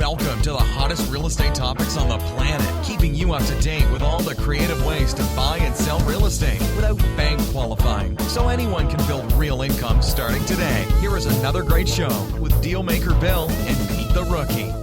Welcome to the hottest real estate topics on the planet, keeping you up to date with all the creative ways to buy and sell real estate without bank qualifying, so anyone can build real income starting today. Here is another great show with Dealmaker Bill and Pete the Rookie.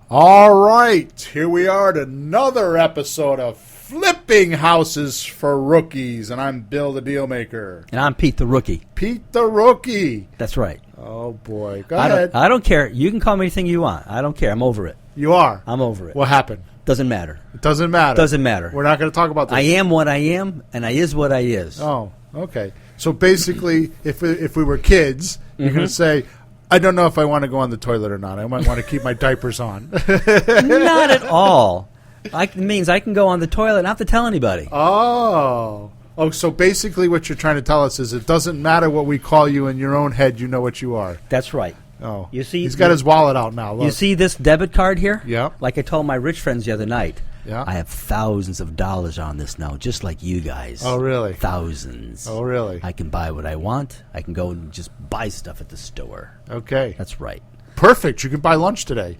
All right, here we are at another episode of Flipping Houses for Rookies, and I'm Bill the Dealmaker. And I'm Pete the Rookie. Pete the Rookie. That's right. Oh, boy. Go ahead. I don't care. You can call me anything you want. I don't care. I'm over it. You are? I'm over it. What happened? Doesn't matter. It doesn't matter. Doesn't matter. We're not going to talk about this. I am what I am, and I is what I is. Oh, okay. So basically, if we were kids, you're going to say, I don't know if I want to go on the toilet or not. I might want to keep my diapers on. Not at all. It means I can go on the toilet and not have to tell anybody. Oh, so basically what you're trying to tell us is it doesn't matter what we call you in your own head, you know what you are. That's right. Oh, you see, he's got his wallet out now. Look. You see this debit card here? Yeah. Like I told my rich friends the other night. Yeah. I have thousands of dollars on this now, just like you guys. Oh, really? Thousands. Oh, really? I can buy what I want. I can go and just buy stuff at the store. Okay. That's right. Perfect. You can buy lunch today.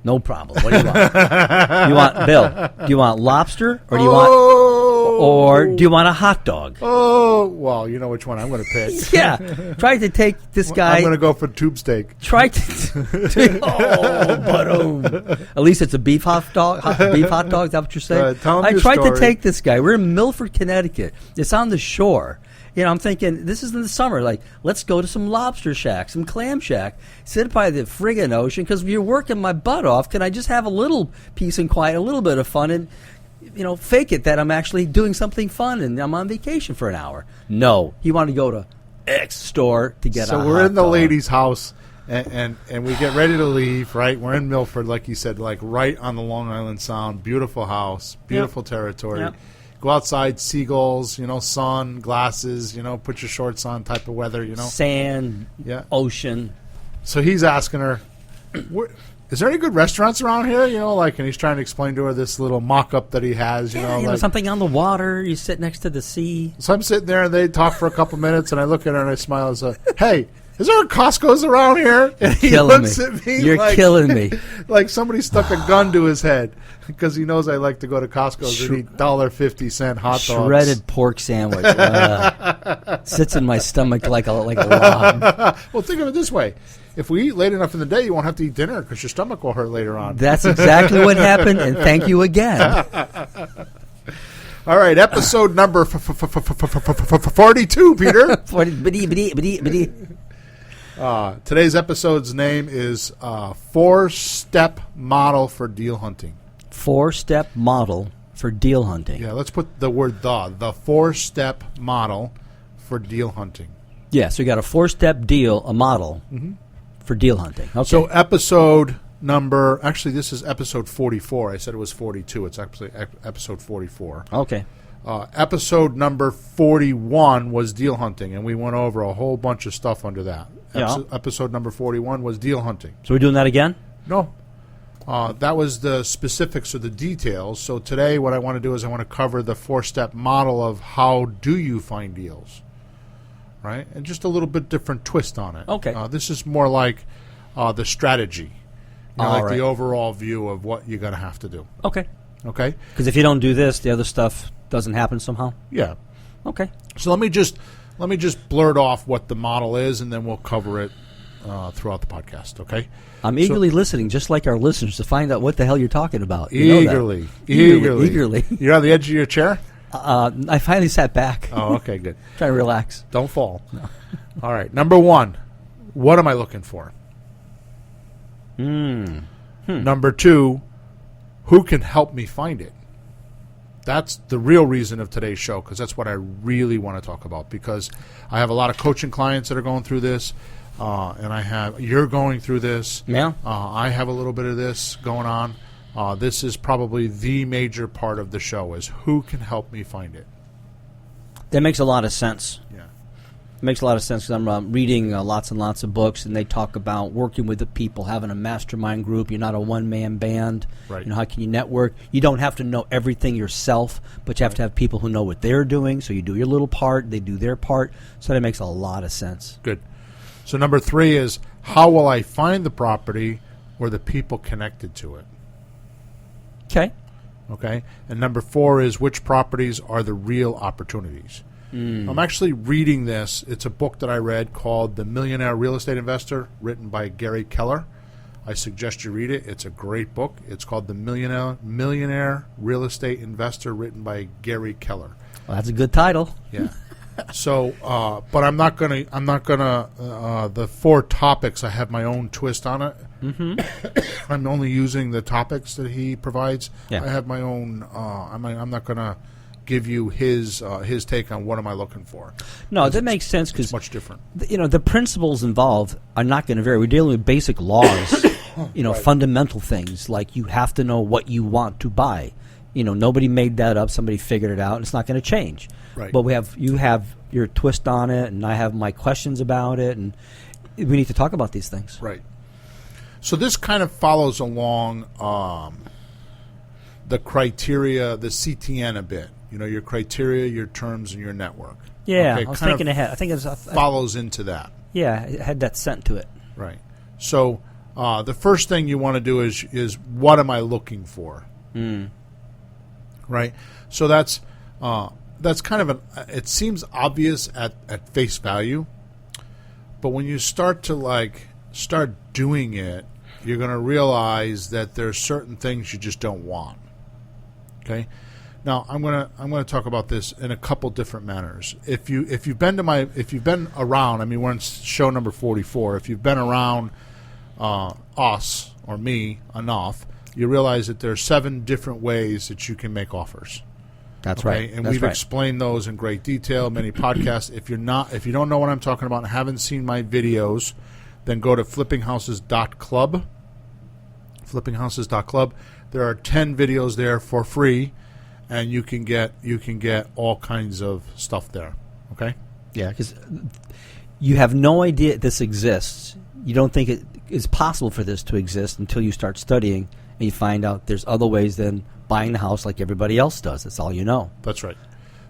No problem. What do you want? You want, Bill? Do you want lobster or do you want a hot dog? Oh, well, you know which one I'm going to pick. Yeah. Tried to take this guy. I'm going to go for tube steak. Tried to. At least it's a beef hot dog. Beef hot dog. Is that what you're saying? Tell him I your tried story. to take this guy. We're in Milford, Connecticut. It's on the shore. You know, I'm thinking, this is in the summer. Like, let's go to some lobster shack, some clam shack, sit by the friggin' ocean, because you're working my butt off. Can I just have a little peace and quiet, a little bit of fun, and, you know, fake it that I'm actually doing something fun and I'm on vacation for an hour? No. He wanted to go to X store to get a hot So we're in the dog. lady's house, and we get ready to leave, right? We're in Milford, like you said, like right on the Long Island Sound. Beautiful house, beautiful territory. Yep. Go outside, seagulls, you know, sun, glasses, you know, put your shorts on type of weather, you know. Sand, Yeah. ocean. So he's asking her, is there any good restaurants around here? You know, like, and he's trying to explain to her this little mock-up that he has, you know. Like, Something on the water. You sit next to the sea. so I'm sitting there, and they talk for a couple minutes, and I look at her, and I smile and say, hey, is there a Costco's around here? And he Killing looks me. at me You're like, killing me. like somebody stuck a gun to his head because he knows I like to go to Costco's and eat $1.50 hot dogs. Shredded pork sandwich. Sits in my stomach like a log. Well, think of it this way. If we eat late enough in the day, you won't have to eat dinner because your stomach will hurt later on. That's exactly what happened, and thank you again. All right, episode number 42, Peter. Today's episode's name is 4-Step Model for Deal Hunting. 4-step model for deal hunting. Yeah, let's put the word the 4-step model for deal hunting. Yeah, so you got a 4-step deal, a model for deal hunting. Okay. So episode number, actually this is episode 44. I said it was 42. It's actually episode 44. Okay. Episode number 41 was deal hunting, and we went over a whole bunch of stuff under that. Yeah. Episode number 41 was deal hunting. So we're doing that again? No. That was the specifics or the details. So today what I want to do is I want to cover the 4-step model of how do you find deals, right? And just a little bit different twist on it. Okay. This is more like the strategy, All like right. the overall view of what you're going to have to do. Okay. Okay? Because if you don't do this, the other stuff doesn't happen somehow? Yeah. Okay. So let me just blurt off what the model is, and then we'll cover it throughout the podcast, okay? I'm eagerly listening, just like our listeners, to find out what the hell you're talking about. You know that. Eagerly. You're on the edge of your chair? I finally sat back. Oh, okay, good. Trying to relax. Don't fall. No. All right. Number one, what am I looking for? Number two, who can help me find it? That's the real reason of today's show, because that's what I really want to talk about, because I have a lot of coaching clients that are going through this, and you're going through this. Yeah. I have a little bit of this going on. This is probably the major part of the show, is who can help me find it. That makes a lot of sense. Yeah. It makes a lot of sense because I'm reading lots and lots of books, and they talk about working with the people, having a mastermind group. You're not a one-man band. Right. You know, how can you network? You don't have to know everything yourself, but you have to have people who know what they're doing. So you do your little part, they do their part. So that makes a lot of sense. Good. So number 3 is, how will I find the property or the people connected to it? Okay. Okay. And number 4 is, which properties are the real opportunities? I'm actually reading this. It's a book that I read called The Millionaire Real Estate Investor, written by Gary Keller. I suggest you read it. It's a great book. It's called The Millionaire Real Estate Investor, written by Gary Keller. Well, that's a good title. Yeah. So, but I'm not gonna. The 4 topics, I have my own twist on it. Mm-hmm. I'm only using the topics that he provides. Yeah. I have my own. I'm not gonna give you his take on what am I looking for. No, that makes sense It's because much different. the principles involved are not going to vary. We're dealing with basic laws, Right. fundamental things like you have to know what you want to buy. Nobody made that up. Somebody figured it out, and it's not going to change. Right. But you have your twist on it, and I have my questions about it, and we need to talk about these things. Right. So this kind of follows along the criteria, the CTN a bit. Your criteria, your terms, and your network. Yeah, Okay, I was kind thinking of ahead. I think it was follows into that. yeah, it had that scent to it. Right. So the first thing you want to do is what am I looking for? Right. So that's kind of it seems obvious at face value, but when you start doing it, you're going to realize that there's certain things you just don't want. Okay. Now I'm gonna talk about this in a couple different manners. If you've been around, I mean, we're on show number 44. If you've been around us or me enough, you realize that there are 7 different ways that you can make offers. That's Okay? right. And That's we've right. explained those in great detail, many podcasts. If you don't know what I'm talking about and haven't seen my videos, then go to flippinghouses.club. Flippinghouses.club. There are 10 videos there for free, and you can get all kinds of stuff there. Okay? Yeah, because you have no idea this exists. You don't think it is possible for this to exist until you start studying and you find out there's other ways than buying the house like everybody else does. That's all you know. That's right.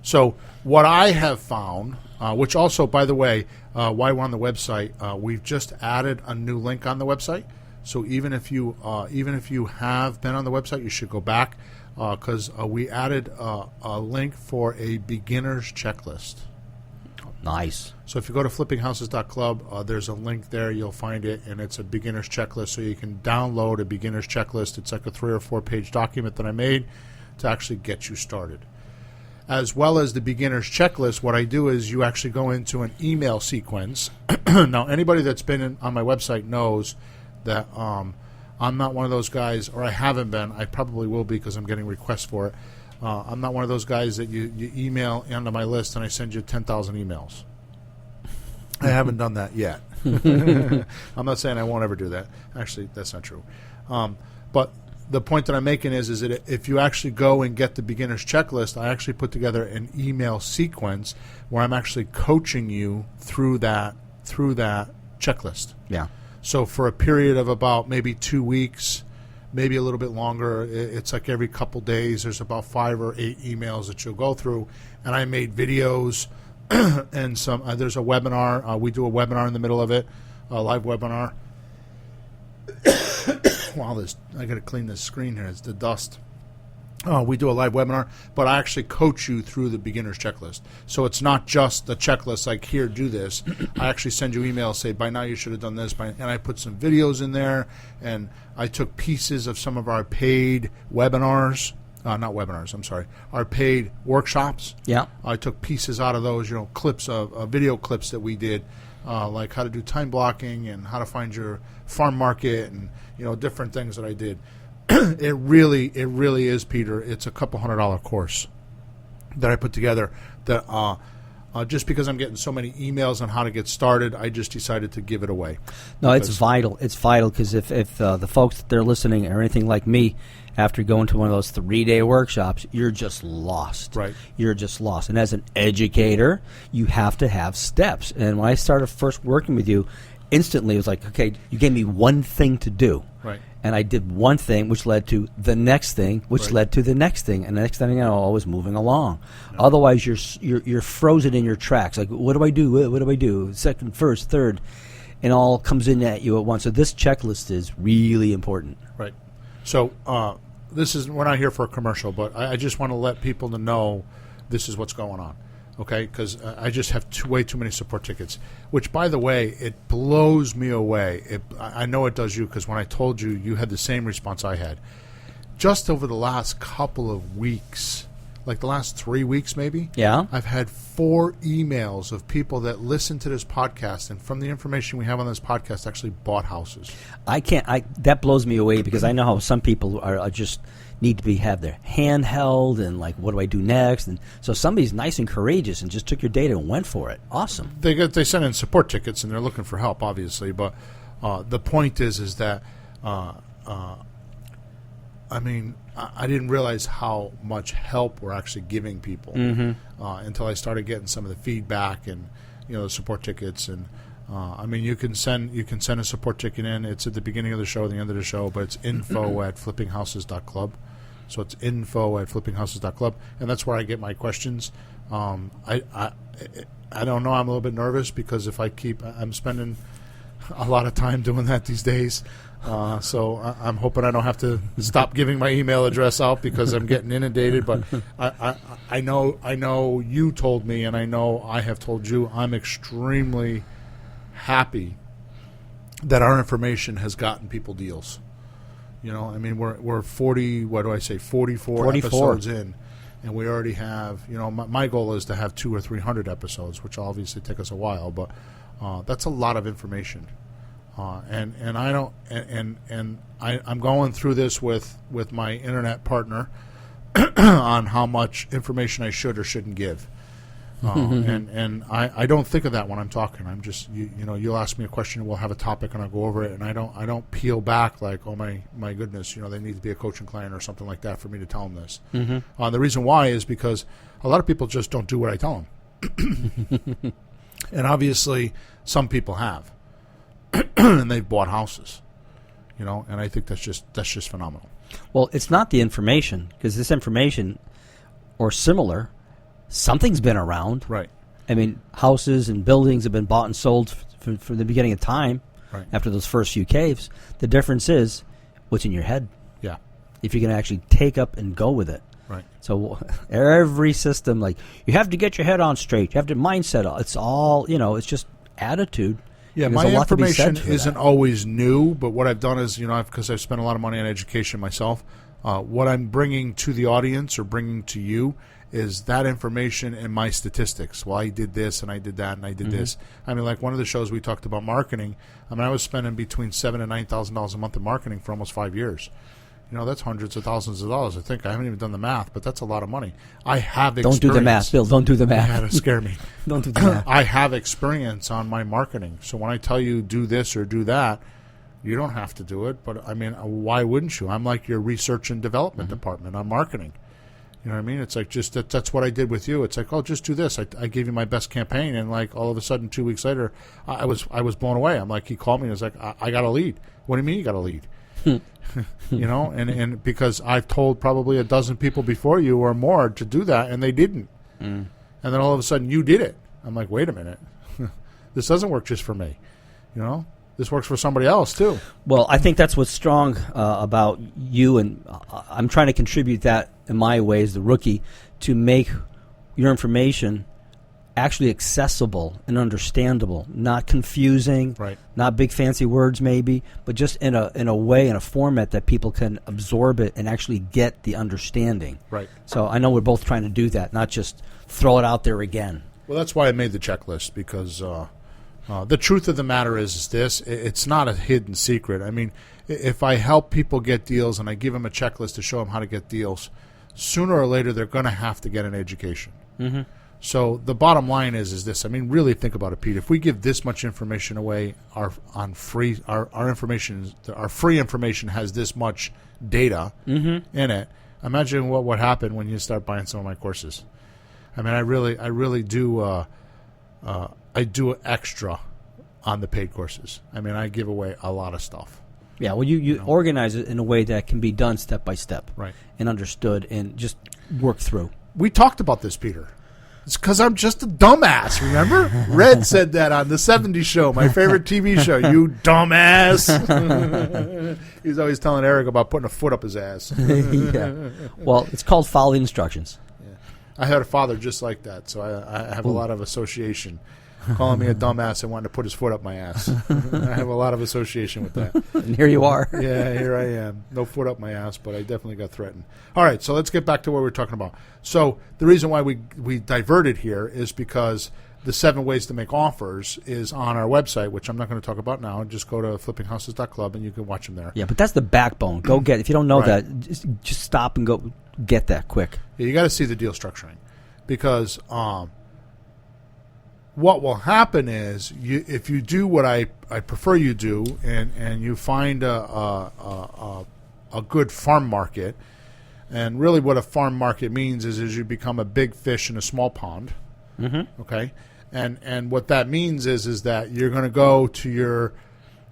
So what I have found, which also, by the way, while we're on the website, we've just added a new link on the website. So even if you have been on the website, you should go back because we added a link for a beginner's checklist. Nice. So if you go to flippinghouses.club, there's a link there. You'll find it, and it's a beginner's checklist. So you can download a beginner's checklist. It's like a 3 or 4 page document that I made to actually get you started. As well as the beginner's checklist, what I do is you actually go into an email sequence. Now, anybody that's been on my website knows that I'm not one of those guys, or I haven't been. I probably will be because I'm getting requests for it. I'm not one of those guys that you email onto my list and I send you 10,000 emails. I haven't done that yet. I'm not saying I won't ever do that. Actually, that's not true. But the point that I'm making is that if you actually go and get the beginner's checklist, I actually put together an email sequence where I'm actually coaching you through that checklist. Yeah. So for a period of about maybe 2 weeks, maybe a little bit longer, it's like every couple days, there's about 5 or 8 emails that you'll go through. And I made videos and some. There's a webinar. We do a webinar in the middle of it, a live webinar. Wow, I got to clean this screen here. It's the dust. We do a live webinar, but I actually coach you through the beginner's checklist. So it's not just the checklist like, here, do this. I actually send you emails, say, by now you should have done this. And I put some videos in there, and I took pieces of some of our paid webinars. Not webinars, I'm sorry. Our paid workshops. Yeah. I took pieces out of those, clips of video clips that we did, like how to do time blocking and how to find your farm market and, different things that I did. It really is, Peter. It's a couple $100 course that I put together that just because I'm getting so many emails on how to get started, I just decided to give it away. No, it's vital. It's vital because if the folks that they're listening are anything like me, after going to one of those 3-day workshops, you're just lost. Right. You're just lost. And as an educator, you have to have steps. And when I started first working with you, instantly it was like, okay, you gave me one thing to do. Right. And I did one thing, which led to the next thing, which Right. led to the next thing, and the next thing you know, always moving along. Yeah. Otherwise, you're frozen in your tracks. Like, what do I do? What do I do? Second, first, third, and all comes in at you at once. So this checklist is really important. Right. So we're not here for a commercial, but I just want to let people to know this is what's going on. Okay, because I just have way too many support tickets, which, by the way, it blows me away. I know it does you, because when I told you, you had the same response I had. Just over the last couple of weeks, like the last 3 weeks maybe, Yeah. I've had 4 emails of people that listen to this podcast, and from the information we have on this podcast, actually bought houses. That blows me away, because I know how some people are just need to have their hand held and like, what do I do next? And so somebody's nice and courageous and just took your data and went for it. Awesome. They send in support tickets and they're looking for help, obviously. But the point is that I didn't realize how much help we're actually giving people until I started getting some of the feedback and the support tickets. And you can send a support ticket in. It's at the beginning of the show, the end of the show, but it's info@flippinghouses.club. So it's info@flippinghouses.club, and that's where I get my questions. I don't know. I'm a little bit nervous, because I'm spending a lot of time doing that these days. So I'm hoping I don't have to stop giving my email address out, because I'm getting inundated. But I know you told me, and I know I have told you, I'm extremely happy that our information has gotten people deals. We're 44 episodes in, and we already have, my goal is to have 200 or 300 episodes, which will obviously take us a while, but that's a lot of information. I'm going through this with my internet partner on how much information I should or shouldn't give. And I don't think of that when I'm talking. I'm just you'll ask me a question, and we'll have a topic, and I'll go over it, and I don't peel back like, oh my goodness, they need to be a coaching client or something like that for me to tell them this. The reason why is because a lot of people just don't do what I tell them, and obviously some people have, and they've bought houses, and I think that's just phenomenal. Well, it's not the information, because this information or similar. Something's been around. Right. Houses and buildings have been bought and sold from the beginning of time, right, after those first few caves. The difference is what's in your head. Yeah. If you can actually take up and go with it. Right. So every system, like, you have to get your head on straight. You have to mindset. It's all, it's just attitude. Yeah, There's my a lot to be information said for isn't that. always new, but what I've done is, because I've spent a lot of money on education myself, what I'm bringing to the audience or bringing to you is that information and my statistics. Well, I did this and I did that and I did this. Like one of the shows we talked about marketing. I was spending between $7,000 and $9,000 a month in marketing for almost 5 years. That's hundreds of thousands of dollars. I haven't even done the math, but that's a lot of money. I have experience. Don't do the math, Bill. Don't do the math. You had to scare me. Don't do the math. I have experience on my marketing. So when I tell you do this or do that, you don't have to do it. But, why wouldn't you? I'm like your research and development department on marketing. You know what I mean? It's like that's what I did with you. It's like, oh, just do this. I gave you my best campaign, and like all of a sudden 2 weeks later, I was blown away. I'm like, he called me and was like, I got a lead. What do you mean you got a lead? and because I've told probably a dozen people before you or more to do that, and they didn't. And then all of a sudden you did it. I'm like, wait a minute, this doesn't work just for me. This works for somebody else too. Well, I think that's what's strong about you, and I'm trying to contribute that in my way as the rookie to make your information actually accessible and understandable, not confusing, right, not big fancy words maybe, but just in a way, in a format that people can absorb it and actually get the understanding. Right. So I know we're both trying to do that, not just throw it out there again. Well, that's why I made the checklist, because the truth of the matter is this: it's not a hidden secret. If I help people get deals and I give them a checklist to show them how to get deals, sooner or later they're going to have to get an education. So the bottom line is this. I mean, really think about it, Pete. If we give this much information away, our free information has this much data in it. Imagine what would happen when you start buying some of my courses. I mean, I really do. I do extra on the paid courses. I mean, I give away a lot of stuff. Yeah, well, you organize it in a way that can be done step by step, Right. and understood, and just work through. We talked about this, Peter. It's because I'm just a dumbass, remember? Red said that on the 70s show, my favorite TV show. You dumbass. He's always telling Eric about putting a foot up his ass. Yeah. Well, it's called following instructions. I had a father just like that, so I have a lot of association. Calling me a dumbass and wanting to put his foot up my ass. I have a lot of association with that. And here you are. Yeah, here I am. No foot up my ass, but I definitely got threatened. All right, so let's get back to what we're talking about. So the reason why we diverted here is because the 7 ways to make offers is on our website, which I'm not going to talk about now. Just go to flippinghouses.club and you can watch them there. Yeah, but that's the backbone. Go get. If you don't know Right. that, just stop and go get that quick. Yeah, you got to see the deal structuring, because what will happen is if you do what I prefer you do, and you find a good farm market, and really what a farm market means is you become a big fish in a small pond. Mm-hmm. Okay, and what that means is that you're going to go to you're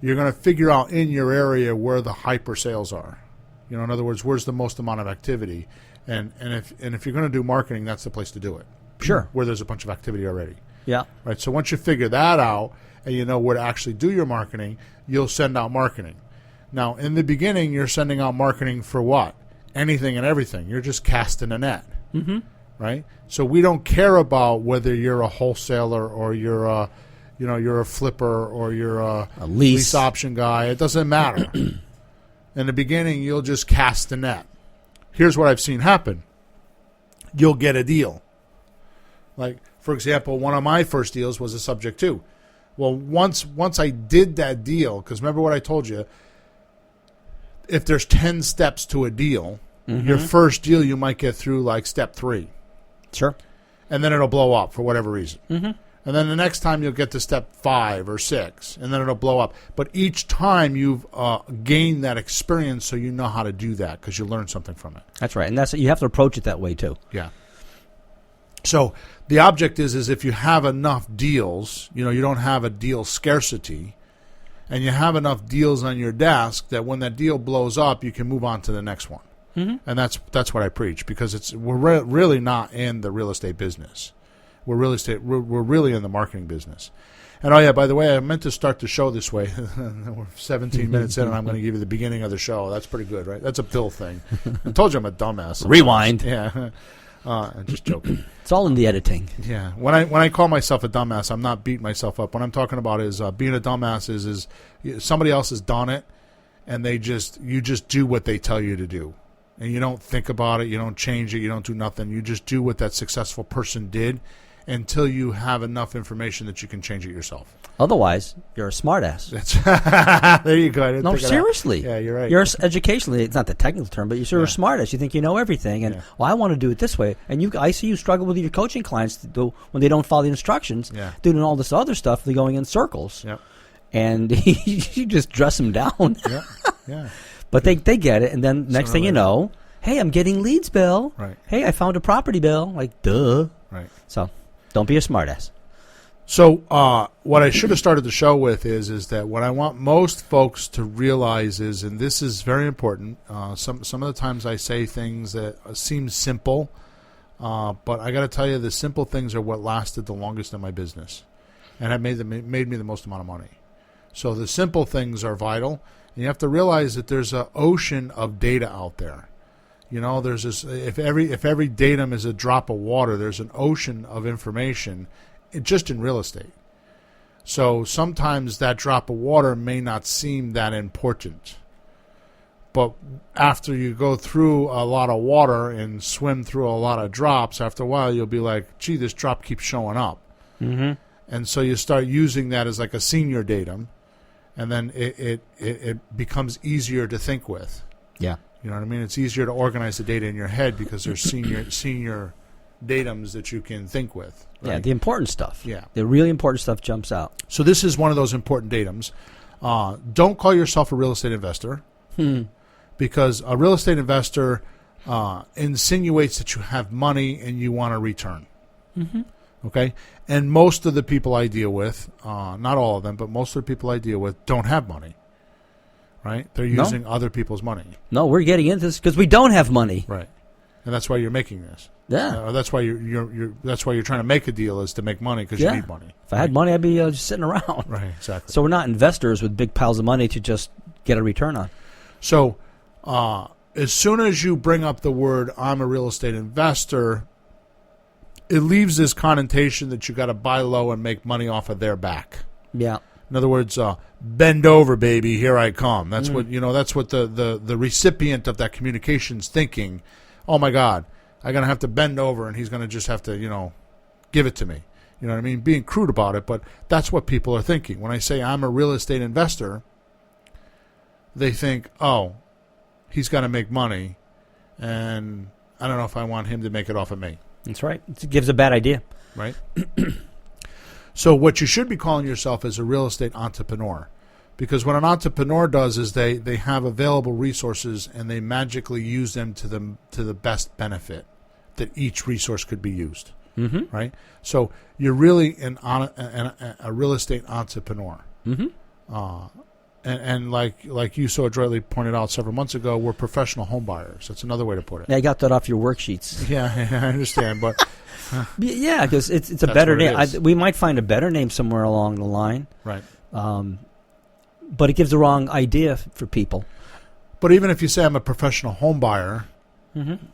going to figure out in your area where the hyper sales are. You know, in other words, where's the most amount of activity, and if you're going to do marketing, that's the place to do it. Sure. Where there's a bunch of activity already. Yeah. Right. So once you figure that out and you know where to actually do your marketing, you'll send out marketing. Now, in the beginning, you're sending out marketing for what? Anything and everything. You're just casting a net. Mm-hmm. Right. So we don't care about whether you're a wholesaler or you're a flipper or you're a lease option guy. It doesn't matter. In the beginning, you'll just cast the net. Here's what I've seen happen. You'll get a deal. Like, for example, one of my first deals was a subject to. Well, once I did that deal, because remember what I told you, if there's 10 steps to a deal, your first deal you might get through like step 3. Sure. And then it'll blow up for whatever reason. Mm-hmm. And then the next time you'll get to step 5 or 6, and then it'll blow up. But each time you've gained that experience, so you know how to do that because you learn something from it. That's right. And you have to approach it that way too. Yeah. So the object is if you have enough deals, you don't have a deal scarcity, and you have enough deals on your desk that when that deal blows up, you can move on to the next one. Mm-hmm. And that's what I preach, because we're really not in the real estate business. We're really in the marketing business. And oh yeah, by the way, I meant to start the show this way. We're 17 minutes in, and I'm going to give you the beginning of the show. That's pretty good, right? That's a Bill thing. I told you I'm a dumbass sometimes. Rewind. Yeah. I'm just joking. It's all in the editing. Yeah. When I call myself a dumbass, I'm not beating myself up. What I'm talking about is being a dumbass is somebody else has done it, and you just do what they tell you to do. And you don't think about it, you don't change it, you don't do nothing. You just do what that successful person did until you have enough information that you can change it yourself. Otherwise, you're a smartass. There you go. No, seriously. Yeah, you're right. You're educationally, it's not the technical term, but you're a smartass. You think you know everything, and I want to do it this way. And I see you struggle with your coaching clients when they don't follow the instructions, doing all this other stuff. They're going in circles, and you just dress them down. Yeah. But they get it, and then next thing you know, hey, I'm getting leads, Bill. Right. Hey, I found a property, Bill. Like, duh. Right. So, don't be a smartass. So, what I should have started the show with is that what I want most folks to realize is, and this is very important, some of the times I say things that seem simple, but I got to tell you, the simple things are what lasted the longest in my business, and have made me the most amount of money. So the simple things are vital. And you have to realize that there's an ocean of data out there. There's this. If every datum is a drop of water, there's an ocean of information, just in real estate. So sometimes that drop of water may not seem that important, but after you go through a lot of water and swim through a lot of drops, after a while you'll be like, "Gee, this drop keeps showing up," and so you start using that as like a senior datum. And then it becomes easier to think with. Yeah. You know what I mean? It's easier to organize the data in your head because there's senior datums that you can think with. Right? Yeah, the important stuff. Yeah. The really important stuff jumps out. So this is one of those important datums. Don't call yourself a real estate investor because a real estate investor insinuates that you have money and you want a return. Mm-hmm. Okay? And most of the people I deal with, not all of them, but most of the people I deal with don't have money. Right? They're using other people's money. No, we're getting into this because we don't have money. Right. And that's why you're making this. Yeah. That's why that's why you're trying to make a deal is to make money because you need money. If I had money, I'd be just sitting around. Right, exactly. So we're not investors with big piles of money to just get a return on. So as soon as you bring up the word I'm a real estate investor, it leaves this connotation that you got to buy low and make money off of their back. Yeah. In other words, bend over, baby, here I come. That's what that's what the recipient of that communication's thinking. Oh my God, I'm gonna have to bend over, and he's gonna just have to give it to me. You know what I mean? Being crude about it, but that's what people are thinking. When I say I'm a real estate investor, they think, oh, he's got to make money, and I don't know if I want him to make it off of me. That's right. It gives a bad idea. Right? So what you should be calling yourself is a real estate entrepreneur. Because what an entrepreneur does is they have available resources and they magically use them to the best benefit that each resource could be used. Mm-hmm. Right? So you're really a real estate entrepreneur. Mm-hmm. And like you so adroitly pointed out several months ago, we're professional home buyers. That's another way to put it. Yeah, I got that off your worksheets. Yeah, I understand, but yeah, because it's a better name. We might find a better name somewhere along the line, right? But it gives the wrong idea for people. But even if you say I'm a professional home buyer,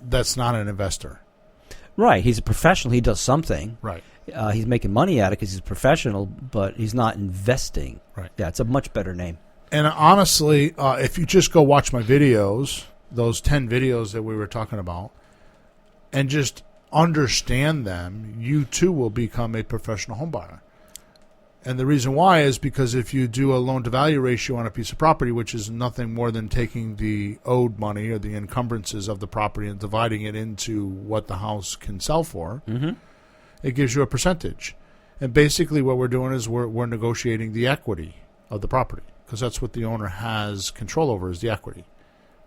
that's not an investor. Right. He's a professional. He does something. Right. He's making money at it because he's a professional, but he's not investing. Right. Yeah, it's a much better name. And honestly, if you just go watch my videos, those 10 videos that we were talking about, and just understand them, you too will become a professional home buyer. And the reason why is because if you do a loan-to-value ratio on a piece of property, which is nothing more than taking the owed money or the encumbrances of the property and dividing it into what the house can sell for, it gives you a percentage. And basically what we're doing is we're negotiating the equity of the property because that's what the owner has control over is the equity,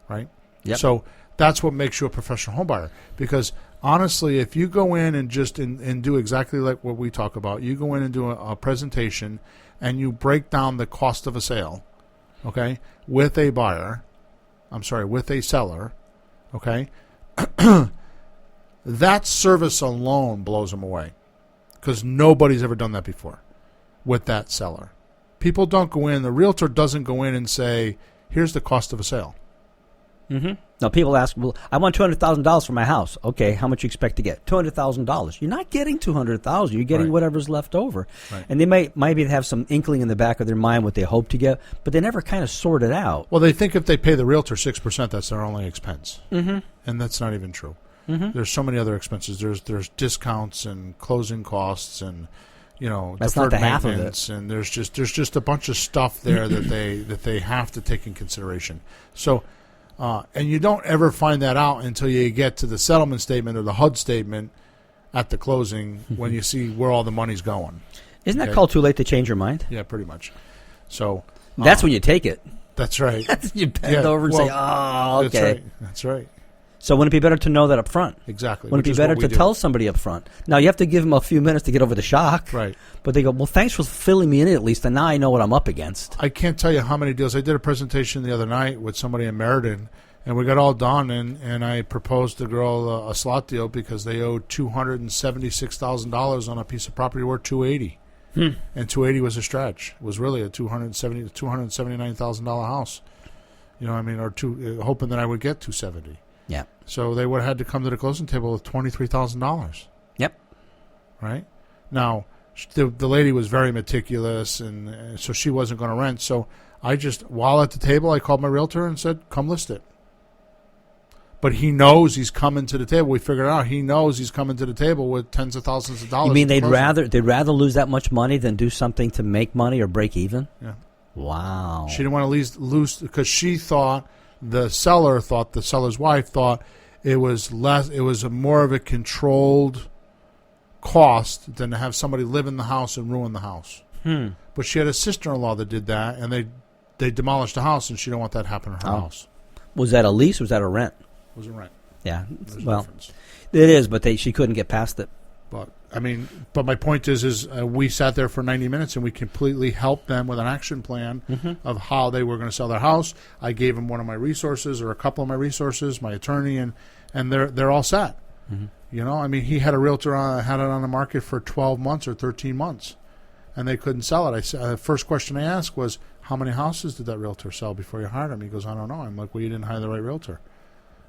right? Yep. So that's what makes you a professional home buyer because honestly, if you go in and just and do exactly like what we talk about, you go in and do a presentation and you break down the cost of a sale, okay, with a seller, okay, that service alone blows them away because nobody's ever done that before with that seller. People don't go in, the realtor doesn't go in and say, here's the cost of a sale. Mm-hmm. Now, people ask, well, I want $200,000 for my house. Okay, how much you expect to get? $200,000. You're not getting $200,000. You're getting whatever's left over. Right. And they maybe have some inkling in the back of their mind what they hope to get, but they never kind of sort it out. Well, they think if they pay the realtor 6%, that's their only expense. Mm-hmm. And that's not even true. Mm-hmm. There's so many other expenses. There's discounts and closing costs and that's deferred not the maintenance, half of it. and there's just a bunch of stuff there that they have to take in consideration. So. And you don't ever find that out until you get to the settlement statement or the HUD statement at the closing when you see where all the money's going. Isn't that called too late to change your mind? Yeah, pretty much. So that's when you take it. That's right. You bend over and say, "Oh, okay." That's right. So wouldn't it be better to know that up front? Exactly. Wouldn't it be better to tell somebody up front? Now, you have to give them a few minutes to get over the shock. Right. But they go, well, thanks for filling me in at least, and now I know what I'm up against. I can't tell you how many deals. I did a presentation the other night with somebody in Meriden, and we got all done, and I proposed the girl a slot deal because they owed $276,000 on a piece of property worth $280,000. And $280,000 was a stretch. It was really a $279,000 house. Hoping that I would get $270,000. Yeah. So they would have had to come to the closing table with $23,000. Yep. Right? Now, the lady was very meticulous, and so she wasn't going to rent. So I just, while at the table, I called my realtor and said, come list it. But he knows he's coming to the table. We figured out he knows he's coming to the table with tens of thousands of dollars. You mean they'd rather lose that much money than do something to make money or break even? Yeah. Wow. She didn't want to lose because she thought, the seller's wife thought it was more of a controlled cost than to have somebody live in the house and ruin the house. But she had a sister-in-law that did that, and they demolished the house, and she didn't want that to happen in her house. Was that a lease or was that a rent? It was a rent. Yeah. There's a Well, difference. it is, but she couldn't get past it. But my point is we sat there for 90 minutes and we completely helped them with an action plan of how they were going to sell their house. I gave them one of my resources or a couple of my resources, my attorney, and they're all set. You know, I mean, he had a realtor had it on the market for 12 months or 13 months, and they couldn't sell it. The first question I asked was, how many houses did that realtor sell before you hired him? He goes, I don't know. I'm like, well, you didn't hire the right realtor.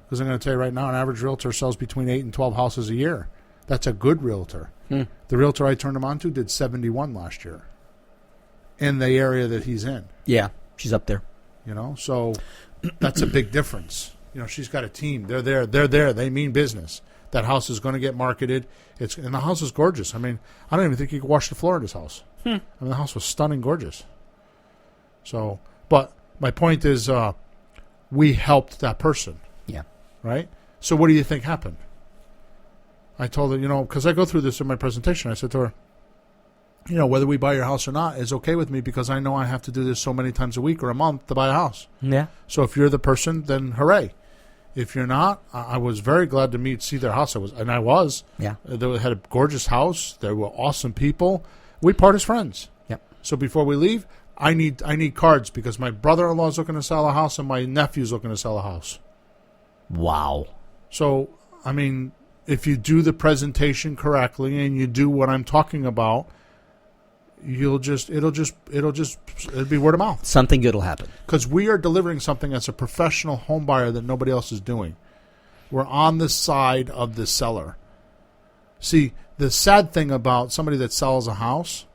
Because I'm going to tell you right now, an average realtor sells between 8 and 12 houses a year. That's a good realtor. The realtor I turned him on to did 71 last year in the area that he's in. Yeah, she's up there. You know, so that's a big difference. You know, she's got a team. They're there. They mean business. That house is going to get marketed. And the house is gorgeous. I mean, I don't even think you could wash the floor in this house. I mean, the house was stunning, gorgeous. So, but my point is, we helped that person. Yeah. Right? So what do you think happened? I told her, you know, because I go through this in my presentation. I said to her, you know, whether we buy your house or not is okay with me because I know I have to do this so many times a week or a month to buy a house. Yeah. So if you're the person, then hooray. If you're not, I was very glad to see their house. I was. Yeah. They had a gorgeous house. They were awesome people. We part as friends. Yep. So before we leave, I need cards because my brother-in-law is looking to sell a house and my nephew's looking to sell a house. Wow. So, I mean, if you do the presentation correctly and you do what I'm talking about, it'll be word of mouth. Something good will happen. Because we are delivering something as a professional home buyer that nobody else is doing. We're on the side of the seller. See, the sad thing about somebody that sells a house,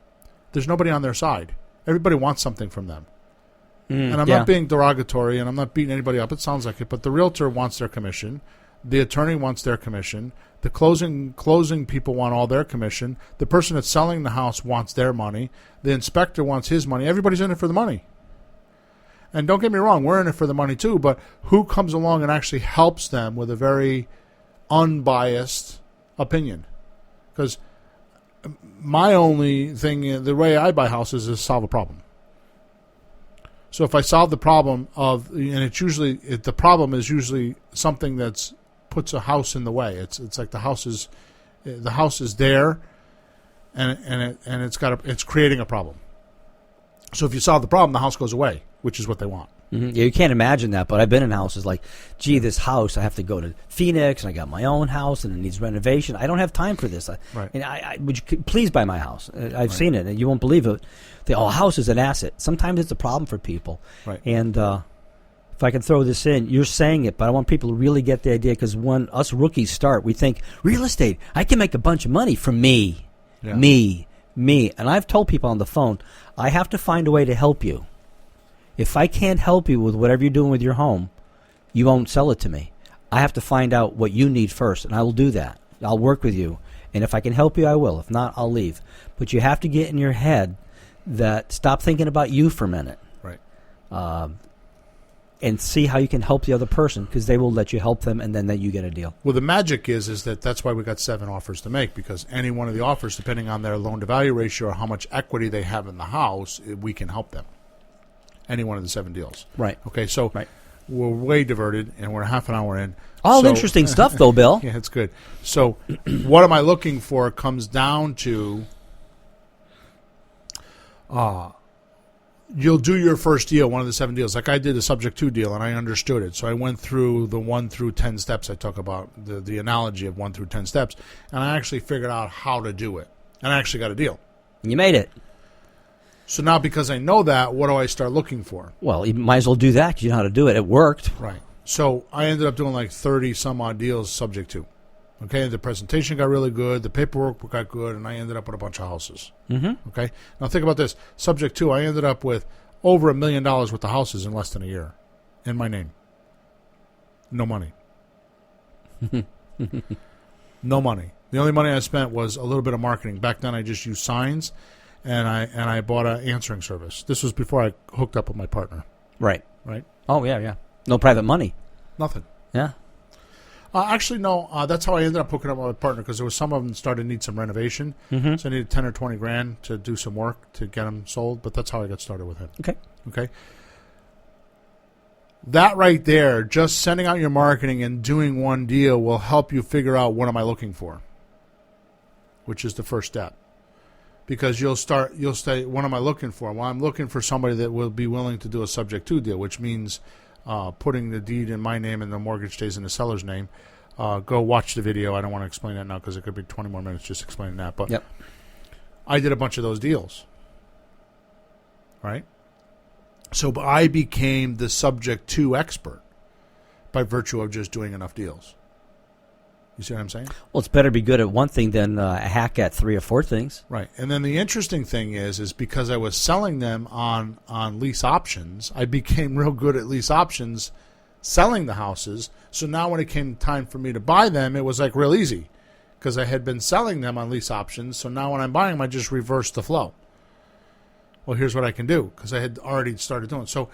there's nobody on their side. Everybody wants something from them. And I'm not being derogatory and I'm not beating anybody up. It sounds like it. But the realtor wants their commission. The attorney wants their commission. The closing people want all their commission. The person that's selling the house wants their money. The inspector wants his money. Everybody's in it for the money. And don't get me wrong, we're in it for the money too, but who comes along and actually helps them with a very unbiased opinion? Because my only thing, the way I buy houses is solve a problem. So if I solve the problem the problem is usually something that's puts a house in the way. It's like the house is there, and it's creating a problem. So if you solve the problem, the house goes away, which is what they want. Mm-hmm. Yeah, you can't imagine that, but I've been in houses like, gee, this house, I have to go to Phoenix, and I got my own house, and it needs renovation. I don't have time for this. Right. And would you please buy my house? I've seen it, and you won't believe it. A house is an asset. Sometimes it's a problem for people. Right. And if I can throw this in, you're saying it, but I want people to really get the idea, because when us rookies start, we think, real estate, I can make a bunch of money from me. Yeah. Me. And I've told people on the phone, I have to find a way to help you. If I can't help you with whatever you're doing with your home, you won't sell it to me. I have to find out what you need first, and I will do that. I'll work with you. And if I can help you, I will. If not, I'll leave. But you have to get in your head that stop thinking about you for a minute. Right. And see how you can help the other person, because they will let you help them, and then you get a deal. Well, the magic is that's why we got 7 offers to make, because any one of the offers, depending on their loan-to-value ratio or how much equity they have in the house, we can help them. Any one of the 7 deals. Right. Okay, so we're way diverted, and we're half an hour in. All interesting stuff, though, Bill. Yeah, it's good. So what am I looking for comes down to you'll do your first deal, one of the 7 deals. Like I did a subject to deal, and I understood it. So I went through the 1 through 10 steps I talk about, the analogy of 1 through 10 steps, and I actually figured out how to do it. And I actually got a deal. You made it. So now because I know that, what do I start looking for? Well, you might as well do that because you know how to do it. It worked. Right. So I ended up doing like 30-some-odd deals subject to. Okay, the presentation got really good, the paperwork got good, and I ended up with a bunch of houses. Mm-hmm. Okay? Now think about this. Subject to, I ended up with over $1 million worth of houses in less than a year in my name. No money. No money. The only money I spent was a little bit of marketing. Back then I just used signs, and I bought an answering service. This was before I hooked up with my partner. Right. Right? Oh, yeah. No private money. Nothing. Yeah. Actually, no. That's how I ended up hooking up with my partner because there was some of them started to need some renovation. Mm-hmm. So I needed 10 or 20 grand to do some work to get them sold. But that's how I got started with him. Okay. That right there, just sending out your marketing and doing one deal will help you figure out what am I looking for, which is the first step. Because you'll say, what am I looking for? Well, I'm looking for somebody that will be willing to do a subject to deal, which means putting the deed in my name and the mortgage stays in the seller's name. Go watch the video. I don't want to explain that now because it could be 20 more minutes just explaining that. But yep. I did a bunch of those deals, right? So I became the subject to expert by virtue of just doing enough deals. You see what I'm saying? Well, it's better to be good at one thing than a hack at 3 or 4 things. Right. And then the interesting thing is because I was selling them on lease options, I became real good at lease options, selling the houses. So now when it came time for me to buy them, it was like real easy because I had been selling them on lease options. So now when I'm buying them, I just reverse the flow. Well, here's what I can do because I had already started doing it.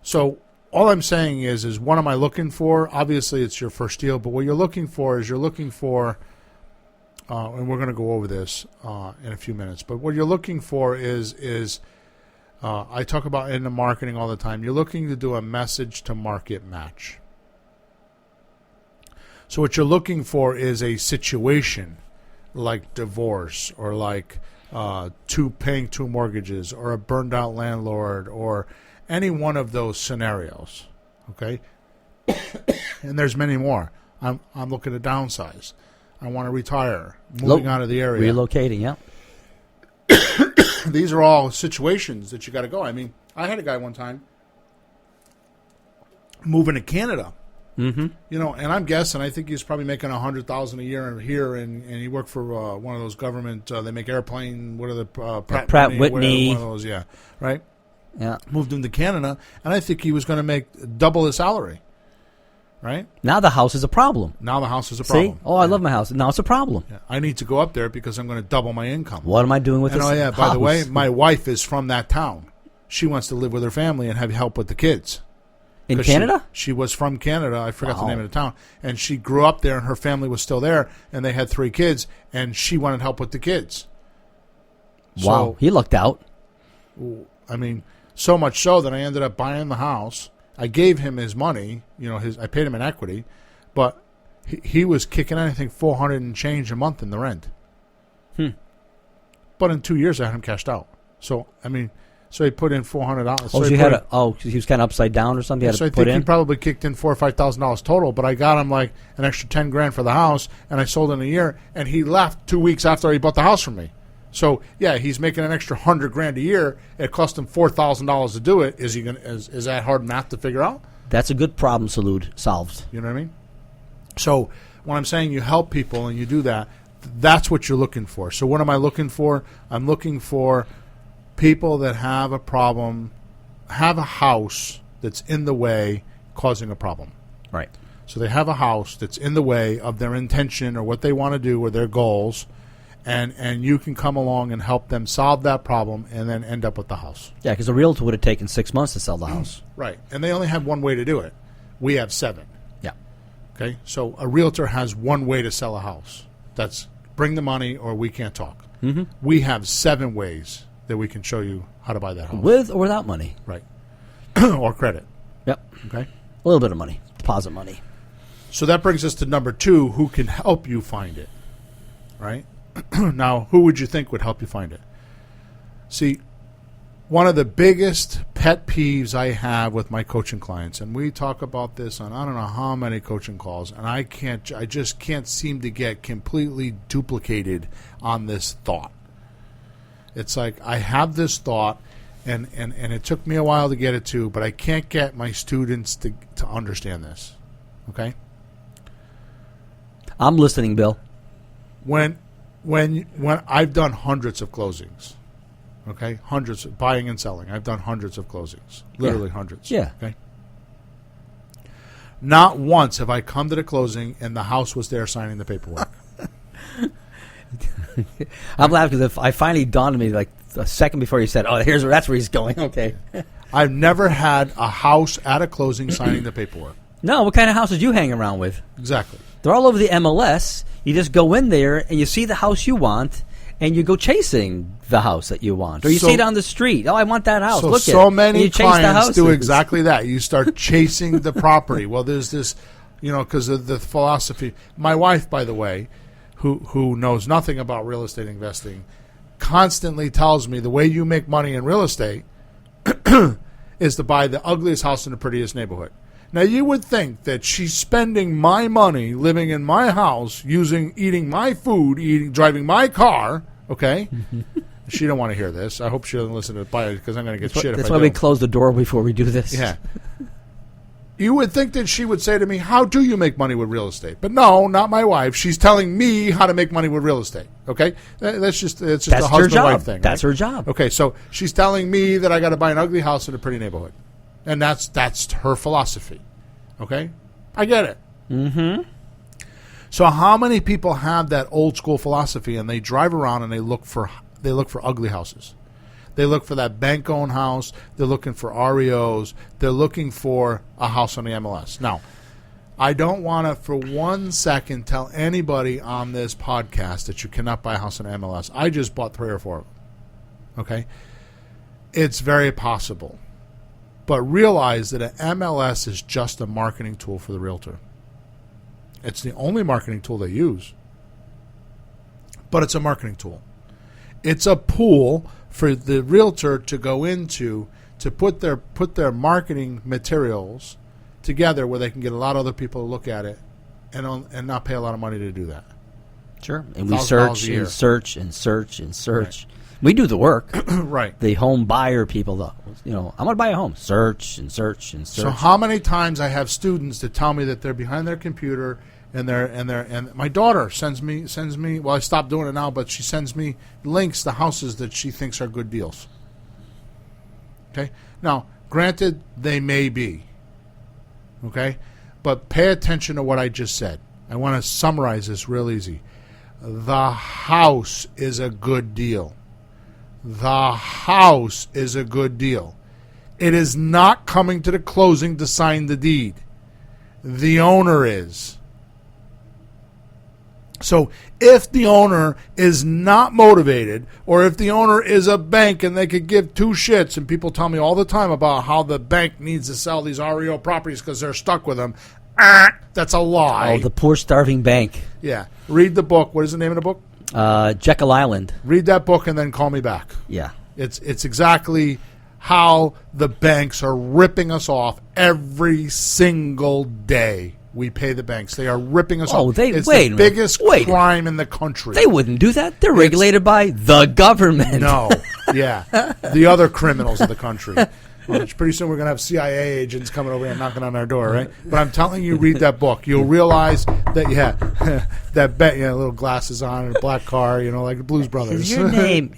So all I'm saying is what am I looking for? Obviously, it's your first deal, but what you're looking for, and we're going to go over this in a few minutes, but what you're looking for is I talk about in the marketing all the time, you're looking to do a message to market match. So what you're looking for is a situation like divorce or like paying 2 mortgages or a burned out landlord or any one of those scenarios, okay? And there's many more. I'm looking to downsize. I want to retire, moving out of the area. Relocating, yeah. These are all situations that you got to go. I mean, I had a guy one time moving to Canada. Mm-hmm. You know, and I'm guessing, I think he's probably making $100,000 a year here, and he worked for one of those government, they make airplane, what are the, Pratt Whitney. One of those, yeah, right? Yeah. Moved him to Canada, and I think he was going to make double his salary, right? Now the house is a problem. Now the house is a problem. See? Oh, I love my house. Now it's a problem. Yeah. I need to go up there because I'm going to double my income. What am I doing with this house? By the way, my wife is from that town. She wants to live with her family and have help with the kids. In Canada? She was from Canada. I forgot the name of the town. And she grew up there, and her family was still there, and they had 3 kids, and she wanted help with the kids. Wow. So, he lucked out. I mean, so much so that I ended up buying the house. I gave him his money. You know, I paid him in equity, but he was kicking in, I think, $400 and change a month in the rent. But in 2 years, I had him cashed out. So, I mean... So he put in $400. So he was kind of upside down or something. So I think he probably kicked in $4,000 or $5,000 total. But I got him like an extra $10,000 for the house, and I sold it in a year. And he left 2 weeks after he bought the house from me. So yeah, he's making an extra $100,000 a year. It cost him $4,000 to do it. Is he going? Is that hard math to figure out? That's a good problem solved. You know what I mean? So when I'm saying you help people and you do that, that's what you're looking for. So what am I looking for? I'm looking for people that have a problem, have a house that's in the way, causing a problem. Right. So they have a house that's in the way of their intention or what they want to do or their goals, and you can come along and help them solve that problem and then end up with the house. Yeah, because a realtor would have taken 6 months to sell the house. Right. And they only have one way to do it. We have 7. Yeah. Okay? So a realtor has one way to sell a house. That's bring the money or we can't talk. Mm-hmm. We have 7 ways that we can show you how to buy that house. With or without money. Right. Or credit. Yep. Okay? A little bit of money. Deposit money. So that brings us to number 2, who can help you find it. Right? Now, who would you think would help you find it? See, one of the biggest pet peeves I have with my coaching clients, and we talk about this on I don't know how many coaching calls, and I just can't seem to get completely duplicated on this thought. It's like I have this thought, and it took me a while to get it to, but I can't get my students to understand this. Okay? I'm listening, Bill. When I've done hundreds of closings, okay? Hundreds, buying and selling. I've done hundreds of closings. Literally hundreds. Yeah. Okay? Not once have I come to the closing and the house was there signing the paperwork. I'm laughing because I finally dawned on me like a second before you said, that's where he's going. Okay. I've never had a house at a closing signing the paperwork. No, what kind of houses you hang around with? Exactly. They're all over the MLS. You just go in there and you see the house you want, and you go chasing the house that you want, or you So- see it on the street. Oh, I want that house. So, Look so at it. And many you chase the clients do houses. exactly that. You start chasing the property. Well, there's this, because of the philosophy. My wife, by the way, who knows nothing about real estate investing, constantly tells me the way you make money in real estate is to buy the ugliest house in the prettiest neighborhood. Now, you would think that she's spending my money living in my house, eating my food, driving my car, okay? She don't want to hear this. I hope she doesn't listen to it because I'm going to get shit if That's I why do. we close the door before we do this. Yeah. You would think that she would say to me, how do you make money with real estate? But no, not my wife. She's telling me how to make money with real estate, okay? It's just That's a her husband-wife job. thing. That's right? her job. Okay, so she's telling me that I got to buy an ugly house in a pretty neighborhood. And that's her philosophy. Okay? I get it. Mm-hmm. So how many people have that old school philosophy and they drive around and they look for ugly houses? They look for that bank-owned house. They're looking for REOs. They're looking for a house on the MLS. Now, I don't want to for 1 second tell anybody on this podcast that you cannot buy a house on the MLS. I just bought 3 or 4 of them. Okay? It's very possible. But realize that an MLS is just a marketing tool for the realtor. It's the only marketing tool they use. But it's a marketing tool. It's a pool for the realtor to go into to put their marketing materials together where they can get a lot of other people to look at it and not pay a lot of money to do that. Sure. And we $1,000 search a year. and search and search and search. We do the work. Right. The home buyer people, though, I'm going to buy a home. Search and search and search. So how many times I have students that tell me that they're behind their computer and my daughter sends me. Well, I stopped doing it now, but she sends me links to houses that she thinks are good deals. Okay. Now, granted, they may be. Okay, but pay attention to what I just said. I want to summarize this real easy. The house is a good deal. The house is a good deal. It is not coming to the closing to sign the deed. The owner is. So if the owner is not motivated, or if the owner is a bank and they could give 2 shits, and people tell me all the time about how the bank needs to sell these REO properties because they're stuck with them, that's a lie. Oh, the poor starving bank. Yeah. Read the book. What is the name of the book? Jekyll Island. Read that book and then call me back. Yeah. It's exactly how the banks are ripping us off every single day. We pay the banks. They are ripping us off. It's the biggest crime in the country. They wouldn't do that. They're regulated by the government. No. Yeah. The other criminals of the country. Well, pretty soon we're going to have CIA agents coming over here and knocking on our door, right? But I'm telling you, read that book. You'll realize that, little glasses on and a black car, like the Blues Brothers. Is your name?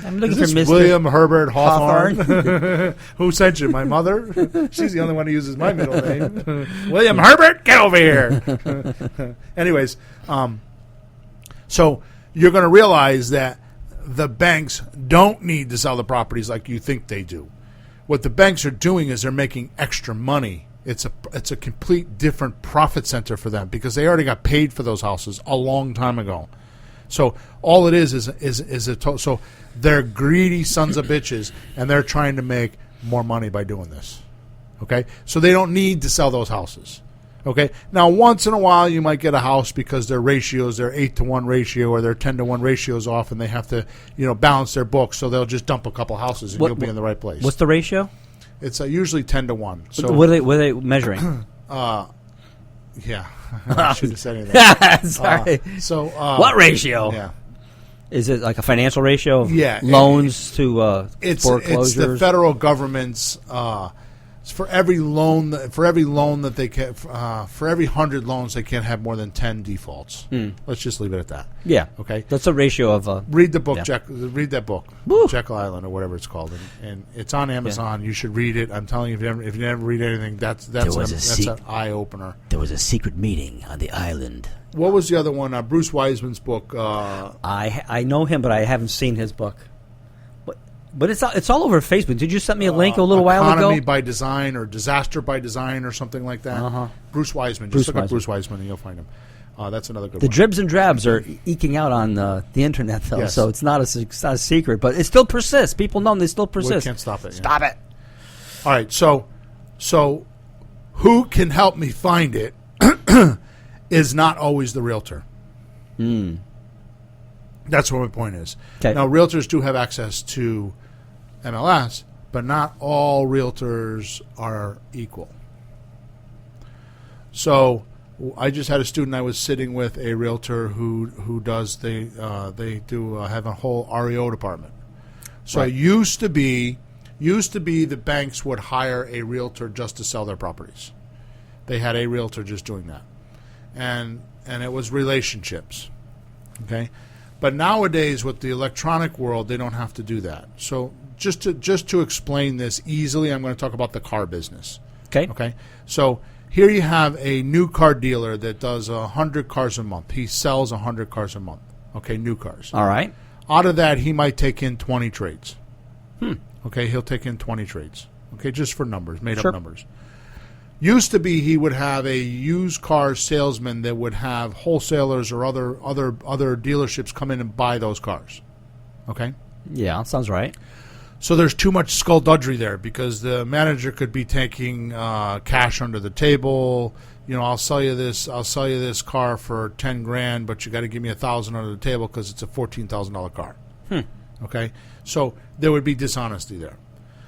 I'm looking Is for this Mr. William Herbert Hawthorne? Hawthorne? Who sent you? My mother? She's the only one who uses my middle name. William Herbert, get over here. Anyways, so you're going to realize that the banks don't need to sell the properties like you think they do. What the banks are doing is they're making extra money. It's a complete different profit center for them because they already got paid for those houses a long time ago. So all it is so they're greedy sons of bitches, and they're trying to make more money by doing this. Okay, so they don't need to sell those houses. Okay, now once in a while you might get a house because their ratios, their 8-to-1 ratio or their 10-to-1 ratios off, and they have to balance their books, so they'll just dump a couple houses and you'll be in the right place. What's the ratio? It's usually 10-to-1. So What are they measuring? yeah, I shouldn't have said anything. Sorry. What ratio? Yeah. Is it like a financial ratio? Yeah. Loans to It's foreclosures? It's the federal government's. For every loan that they can, for every 100 loans, they can't have more than 10 defaults. Let's just leave it at that. Yeah. Okay. That's a ratio of. Read the book. Yeah. Read that book, Woo. Jekyll Island or whatever it's called, and it's on Amazon. Yeah. You should read it. I'm telling you, if you never read anything, that's an eye opener. There was a secret meeting on the island. What was the other one? Bruce Wiseman's book. I know him, but I haven't seen his book. But it's all over Facebook. Did you send me a link a little while ago? Economy by Design or Disaster by Design or something like that. Uh-huh. Bruce Wiseman. Bruce Just look up Wiseman. Bruce Wiseman and you'll find him. That's another good The one. dribs and drabs are eking out on the internet, though, Yes. so it's not a secret. But it still persists. People know they still persist. We can't stop it. Yeah. Stop it. All right, so who can help me find it is not always the realtor. That's what my point is. Okay. Now, realtors do have access to MLS, but not all realtors are equal. So I just had a student I was sitting with, a realtor who does they do have a whole REO department. So Right. it used to be the banks would hire a realtor just to sell their properties. They had a realtor just doing that, and it was relationships. Okay, but nowadays with the electronic world, they don't have to do that. So just to explain this easily, I'm going to talk about the car business. Okay. Okay, so here you have a new car dealer that does 100 cars a month. He sells 100 cars a month. Okay, new cars. All right. Out of that, he might take in 20 trades. Okay, he'll take in 20 trades. Okay, just for numbers, made Sure. up numbers. Used to be he would have a used car salesman that would have wholesalers or other dealerships come in and buy those cars. Okay? Yeah, sounds right. So there's too much skullduggery there because the manager could be taking cash under the table. You know, I'll sell you this car for $10,000, but you got to give me $1,000 under the table because it's a $14,000 car. Okay, so there would be dishonesty there.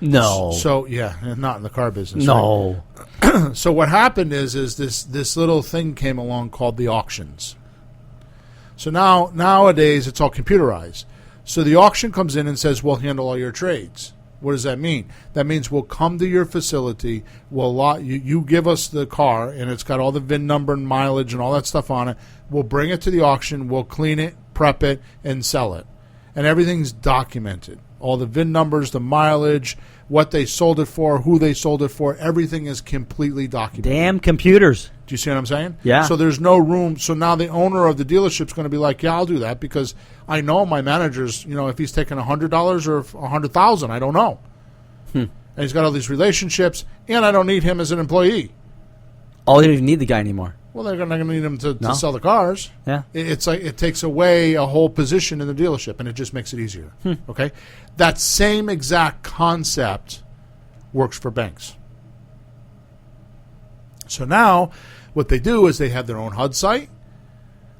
No. So yeah, not in the car business. No. Right? So what happened is this little thing came along called the auctions. So nowadays it's all computerized. So the auction comes in and says, "We'll handle all your trades." What does that mean? That means we'll come to your facility. You give us the car, and it's got all the VIN number and mileage and all that stuff on it. We'll bring it to the auction. We'll clean it, prep it, and sell it. And everything's documented. All the VIN numbers, the mileage, what they sold it for, who they sold it for, everything is completely documented. Damn computers. Do you see what I'm saying? Yeah. So there's no room. So now the owner of the dealership's going to be like, yeah, I'll do that because I know my manager's, if he's taking $100 or $100,000, I don't know. And he's got all these relationships, and I don't need him as an employee. Oh, they don't even need the guy anymore. Well, they're not going to need him to No. sell the cars. Yeah. It's like it takes away a whole position in the dealership, and it just makes it easier. Okay? That same exact concept works for banks. So now what they do is they have their own HUD site.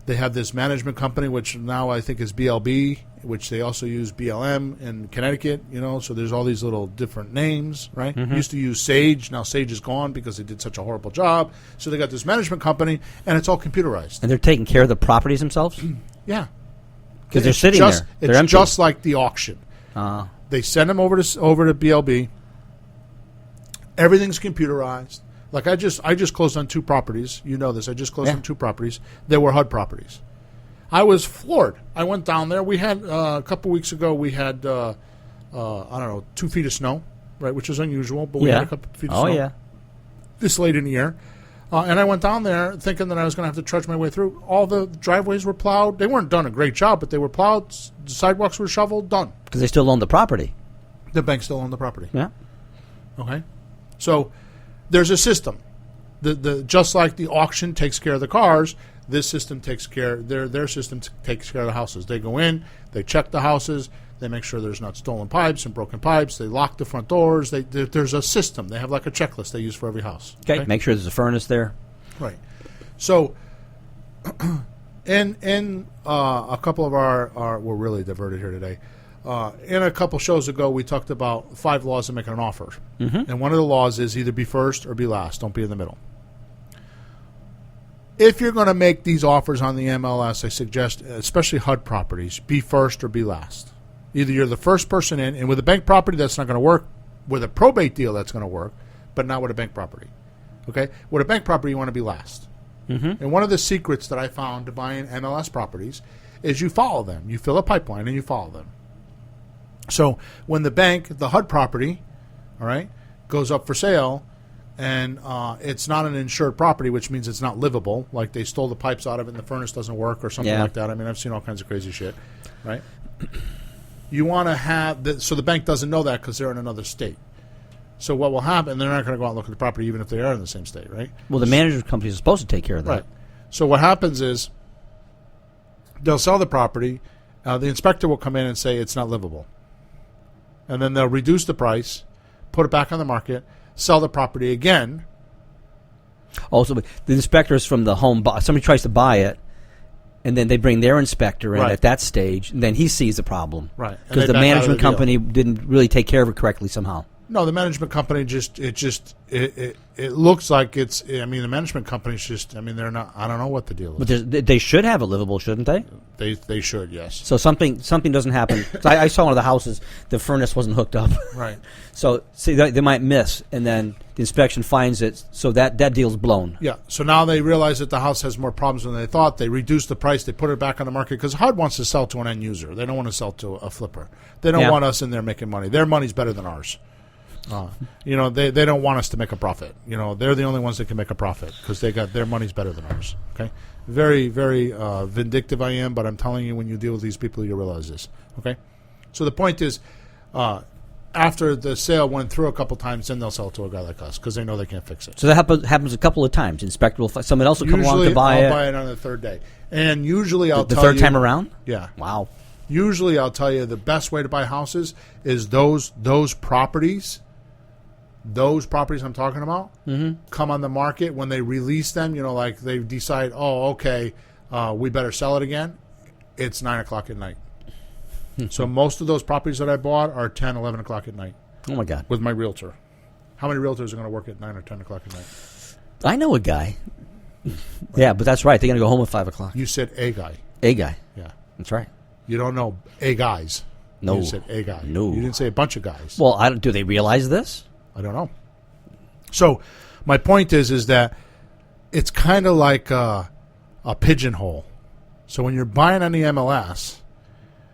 They have this management company, which now I think is BLB, which they also use BLM in Connecticut, so there's all these little different names, right? Used to use Sage. Now Sage is gone because they did such a horrible job. So they got this management company, and it's all computerized. And they're taking care of the properties themselves? Yeah. Because they're It's sitting just, there. They're It's empty. just like the auction. Uh, They send them over to BLB. Everything's computerized. Like I just closed on 2 properties. You know this. I just closed Yeah. on 2 properties. They were HUD properties. I was floored. I went down there. We had a couple weeks ago. We had I don't know 2 feet of snow, right, which is unusual. But we yeah. had a couple feet of Oh, snow yeah. this late in the year. And I went down there thinking that I was going to have to trudge my way through. All the driveways were plowed. They weren't done a great job, but they were plowed. The sidewalks were shoveled. Done. Because they still own the property. The bank still owned the property. Yeah. Okay, so there's a system. The just like the auction takes care of the cars, this system takes care. Their system takes care of the houses. They go in, they check the houses, they make sure there's not stolen pipes and broken pipes. They lock the front doors. There's a system. They have like a checklist they use for every house. Okay. Make sure there's a furnace there. Right. So, in a couple of our we're really diverted here today. In a couple shows ago, we talked about 5 laws of making an offer. And one of the laws is either be first or be last. Don't be in the middle. If you're going to make these offers on the MLS, I suggest, especially HUD properties, be first or be last. Either you're the first person in, and with a bank property, that's not going to work. With a probate deal, that's going to work, but not with a bank property. Okay? With a bank property, you want to be last. And one of the secrets that I found to buying MLS properties is you follow them. You fill a pipeline and you follow them. So when the bank, the HUD property, all right, goes up for sale, and it's not an insured property, which means it's not livable, like they stole the pipes out of it and the furnace doesn't work or something Yeah. like that. I mean, I've seen all kinds of crazy shit, right? you want to have so the bank doesn't know that because they're in another state. So what will happen? They're not going to go out and look at the property even if they are in the same state, right? Well, the management company is supposed to take care of that. Right. So what happens is they'll sell the property. The inspector will come in and say it's not livable, and then they'll reduce the price, put it back on the market, sell the property again. Also, the inspectors from the home, somebody tries to buy it, and then they bring their inspector in Right. at that stage, and then he sees the problem. Right. And Because they the back out of management the deal. company didn't really take care of it correctly somehow. No, the management company it looks like it's. I mean, the management company's just. I mean, they're not. I don't know what the deal is. But they should have it livable, shouldn't they? They should, yes. So something doesn't happen. 'Cause I saw one of the houses, the furnace wasn't hooked up. Right. So see, they might miss, and then the inspection finds it, so that deal's blown. Yeah. So now they realize that the house has more problems than they thought. They reduce the price. They put it back on the market because HUD wants to sell to an end user. They don't want to sell to a flipper. They don't Yeah. want us in there making money. Their money's better than ours. They don't want us to make a profit. They're the only ones that can make a profit because their money's better than ours. Okay, very, very vindictive I am, but I'm telling you, when you deal with these people, you realize this. Okay, so the point is, after the sale went through a couple times, then they'll sell to a guy like us because they know they can't fix it. So that happens a couple of times. Inspector will someone else will come along to buy I'll it. buy it on the third day, and usually I'll The tell third you, time around? Yeah. Wow. Usually I'll tell you the best way to buy houses is those properties. Those properties I'm talking about come on the market when they release them. Like they decide, we better sell it again. It's 9 o'clock at night. So most of those properties that I bought are 10, 11 o'clock at night Oh my God. with my realtor. How many realtors are going to work at 9 or 10 o'clock at night? I know a guy. Yeah, but that's right. They're going to go home at 5 o'clock. You said a guy. A guy. Yeah. That's right. You don't know a guys. No. You said a guy. No. You didn't say a bunch of guys. Well, do they realize this? I don't know. So my point is that it's kind of like a pigeonhole. So when you're buying on the MLS,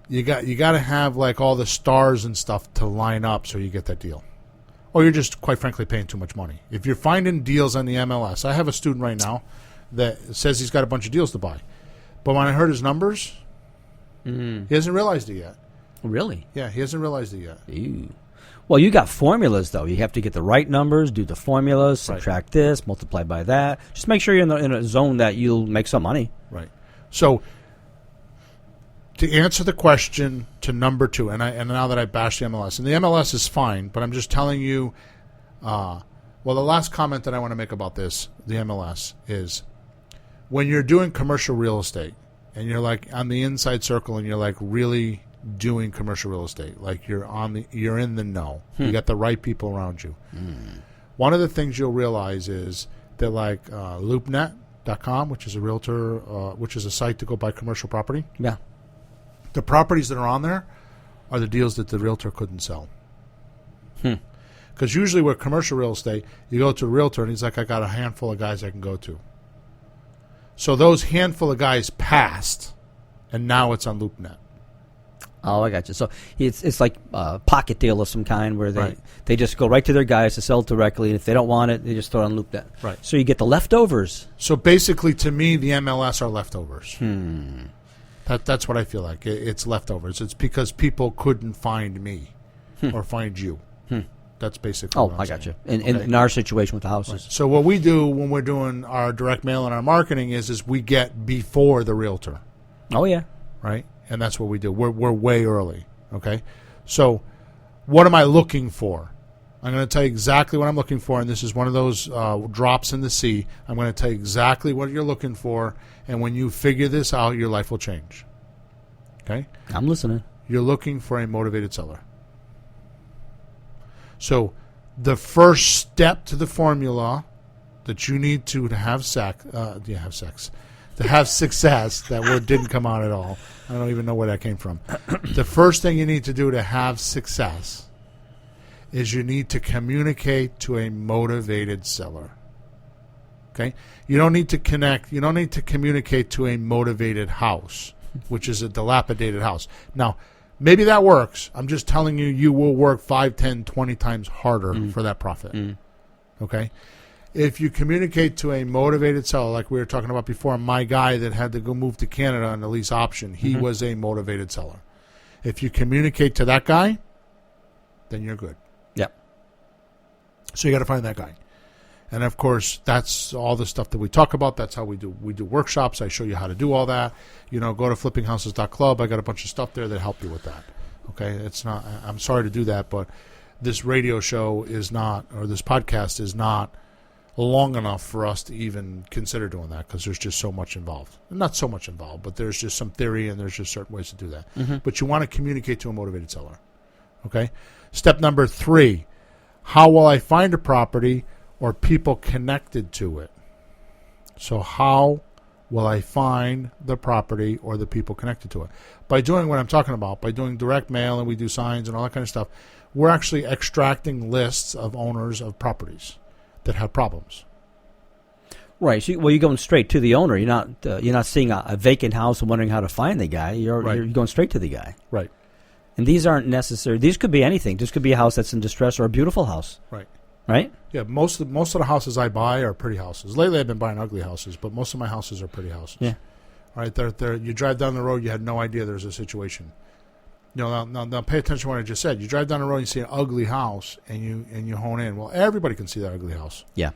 you got to have like all the stars and stuff to line up so you get that deal. Or you're just, quite frankly, paying too much money. If you're finding deals on the MLS, I have a student right now that says he's got a bunch of deals to buy. But when I heard his numbers, he hasn't realized it yet. Really? Yeah, he hasn't realized it yet. Ew. Well, you got formulas, though. You have to get the right numbers, do the formulas, subtract this, multiply by that. Just make sure you're in a zone that you'll make some money. Right. So to answer the question to number two, and now that I bashed the MLS, and the MLS is fine, but I'm just telling you, the last comment that I want to make about this, the MLS, is when you're doing commercial real estate and you're like on the inside circle and you're like really doing commercial real estate, like you're in the know. You got the right people around you. One of the things you'll realize is that like LoopNet.com, which is a realtor, which is a site to go buy commercial property. Yeah. The properties that are on there are the deals that the realtor couldn't sell. Because usually with commercial real estate, you go to a realtor and he's like, I got a handful of guys I can go to. So those handful of guys passed, and now it's on LoopNet. Oh, I got you. So it's like a pocket deal of some kind where Right. they just go right to their guys to sell it directly, and if they don't want it, they just throw it on LoopNet. Right. So you get the leftovers. So basically, to me, the MLS are leftovers. That's what I feel like. It's leftovers. It's because people couldn't find me or find you. That's basically Oh, what I'm I got saying. you. Okay? In our situation with the houses. So what we do when we're doing our direct mail and our marketing is we get before the realtor, Oh, yeah. right? And that's what we do. We're way early, okay? So what am I looking for? I'm going to tell you exactly what I'm looking for, and this is one of those drops in the sea. I'm going to tell you exactly what you're looking for, and when you figure this out, your life will change, okay? I'm listening. You're looking for a motivated seller. So the first step to the formula that you need to have success, that word didn't come out at all. I don't even know where that came from. The first thing you need to do to have success is you need to communicate to a motivated seller. Okay? You don't need to communicate to a motivated house, which is a dilapidated house. Now, maybe that works. I'm just telling you, you will work 5, 10, 20 times harder for that profit. Okay? If you communicate to a motivated seller, like we were talking about before, my guy that had to go move to Canada on the lease option, he was a motivated seller. If you communicate to that guy, then you're good. Yep. So you got to find that guy. And of course, that's all the stuff that we talk about. That's how we do workshops. I show you how to do all that. Go to flippinghouses.club. I got a bunch of stuff there that help you with that. Okay, it's not. I'm sorry to do that, but this radio show is not, or this podcast is not long enough for us to even consider doing that because there's just so much involved. Not so much involved, but there's just some theory and there's just certain ways to do that. Mm-hmm. But you want to communicate to a motivated seller. Okay. Step number 3: how will I find a property or people connected to it? So how will I find the property or the people connected to it? By doing what I'm talking about, by doing direct mail, and we do signs and all that kind of stuff, we're actually extracting lists of owners of properties that have problems. Right. So, you're going straight to the owner. You're not seeing a vacant house and wondering how to find the guy. You're going straight to the guy. Right. And these aren't necessary. These could be anything. This could be a house that's in distress or a beautiful house. Right. Right? Yeah, most of the houses I buy are pretty houses. Lately, I've been buying ugly houses, but most of my houses are pretty houses. Yeah. All right, they're, you drive down the road, you had no idea there's a situation. Now pay attention to what I just said. You drive down the road, you see an ugly house, and you hone in. Well, everybody can see that ugly house. Yeah.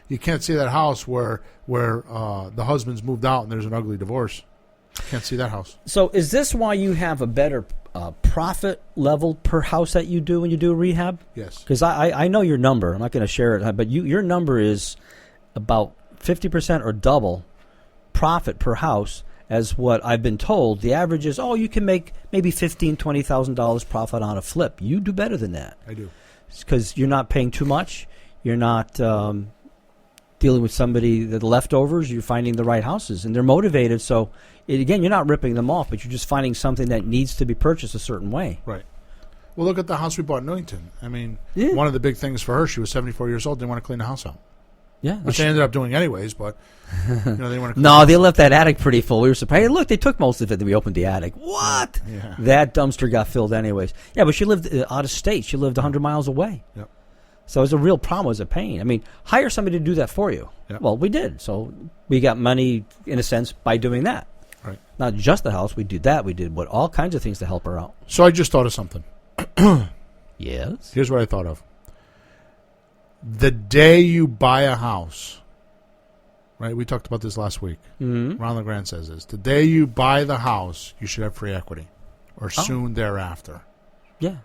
You can't see that house where the husband's moved out and there's an ugly divorce. Can't see that house. So is this why you have a better profit level per house that you do when you do rehab? Yes. Because I know your number. I'm not going to share it, but your number is about 50% or double profit per house as what I've been told. The average is, you can make maybe $15,000, $20,000 profit on a flip. You do better than that. I do. Because you're not paying too much. You're not dealing with somebody, the leftovers. You're finding the right houses, and they're motivated. So, again, you're not ripping them off, but you're just finding something that needs to be purchased a certain way. Right. Well, look at the house we bought in Newington. I mean, Yeah. one of the big things for her, she was 74 years old, didn't want to clean the house out. Yeah. Which they ended up doing anyways, but they want to clean No, they left that attic pretty full. We were surprised. Hey, look, they took most of it. Then we opened the attic. What? Yeah. That dumpster got filled anyways. Yeah, but she lived out of state. She lived 100 miles away. Yep. So it was a real problem. It was a pain. I mean, hire somebody to do that for you. Yep. Well, we did. So we got money, in a sense, by doing that. Right. Not just the house. We did that. We did all kinds of things to help her out. So I just thought of something. Yes? Here's what I thought of. The day you buy a house, right? We talked about this last week. Mm-hmm. Ron LeGrand says this. The day you buy the house, you should have free equity or soon thereafter. Yeah.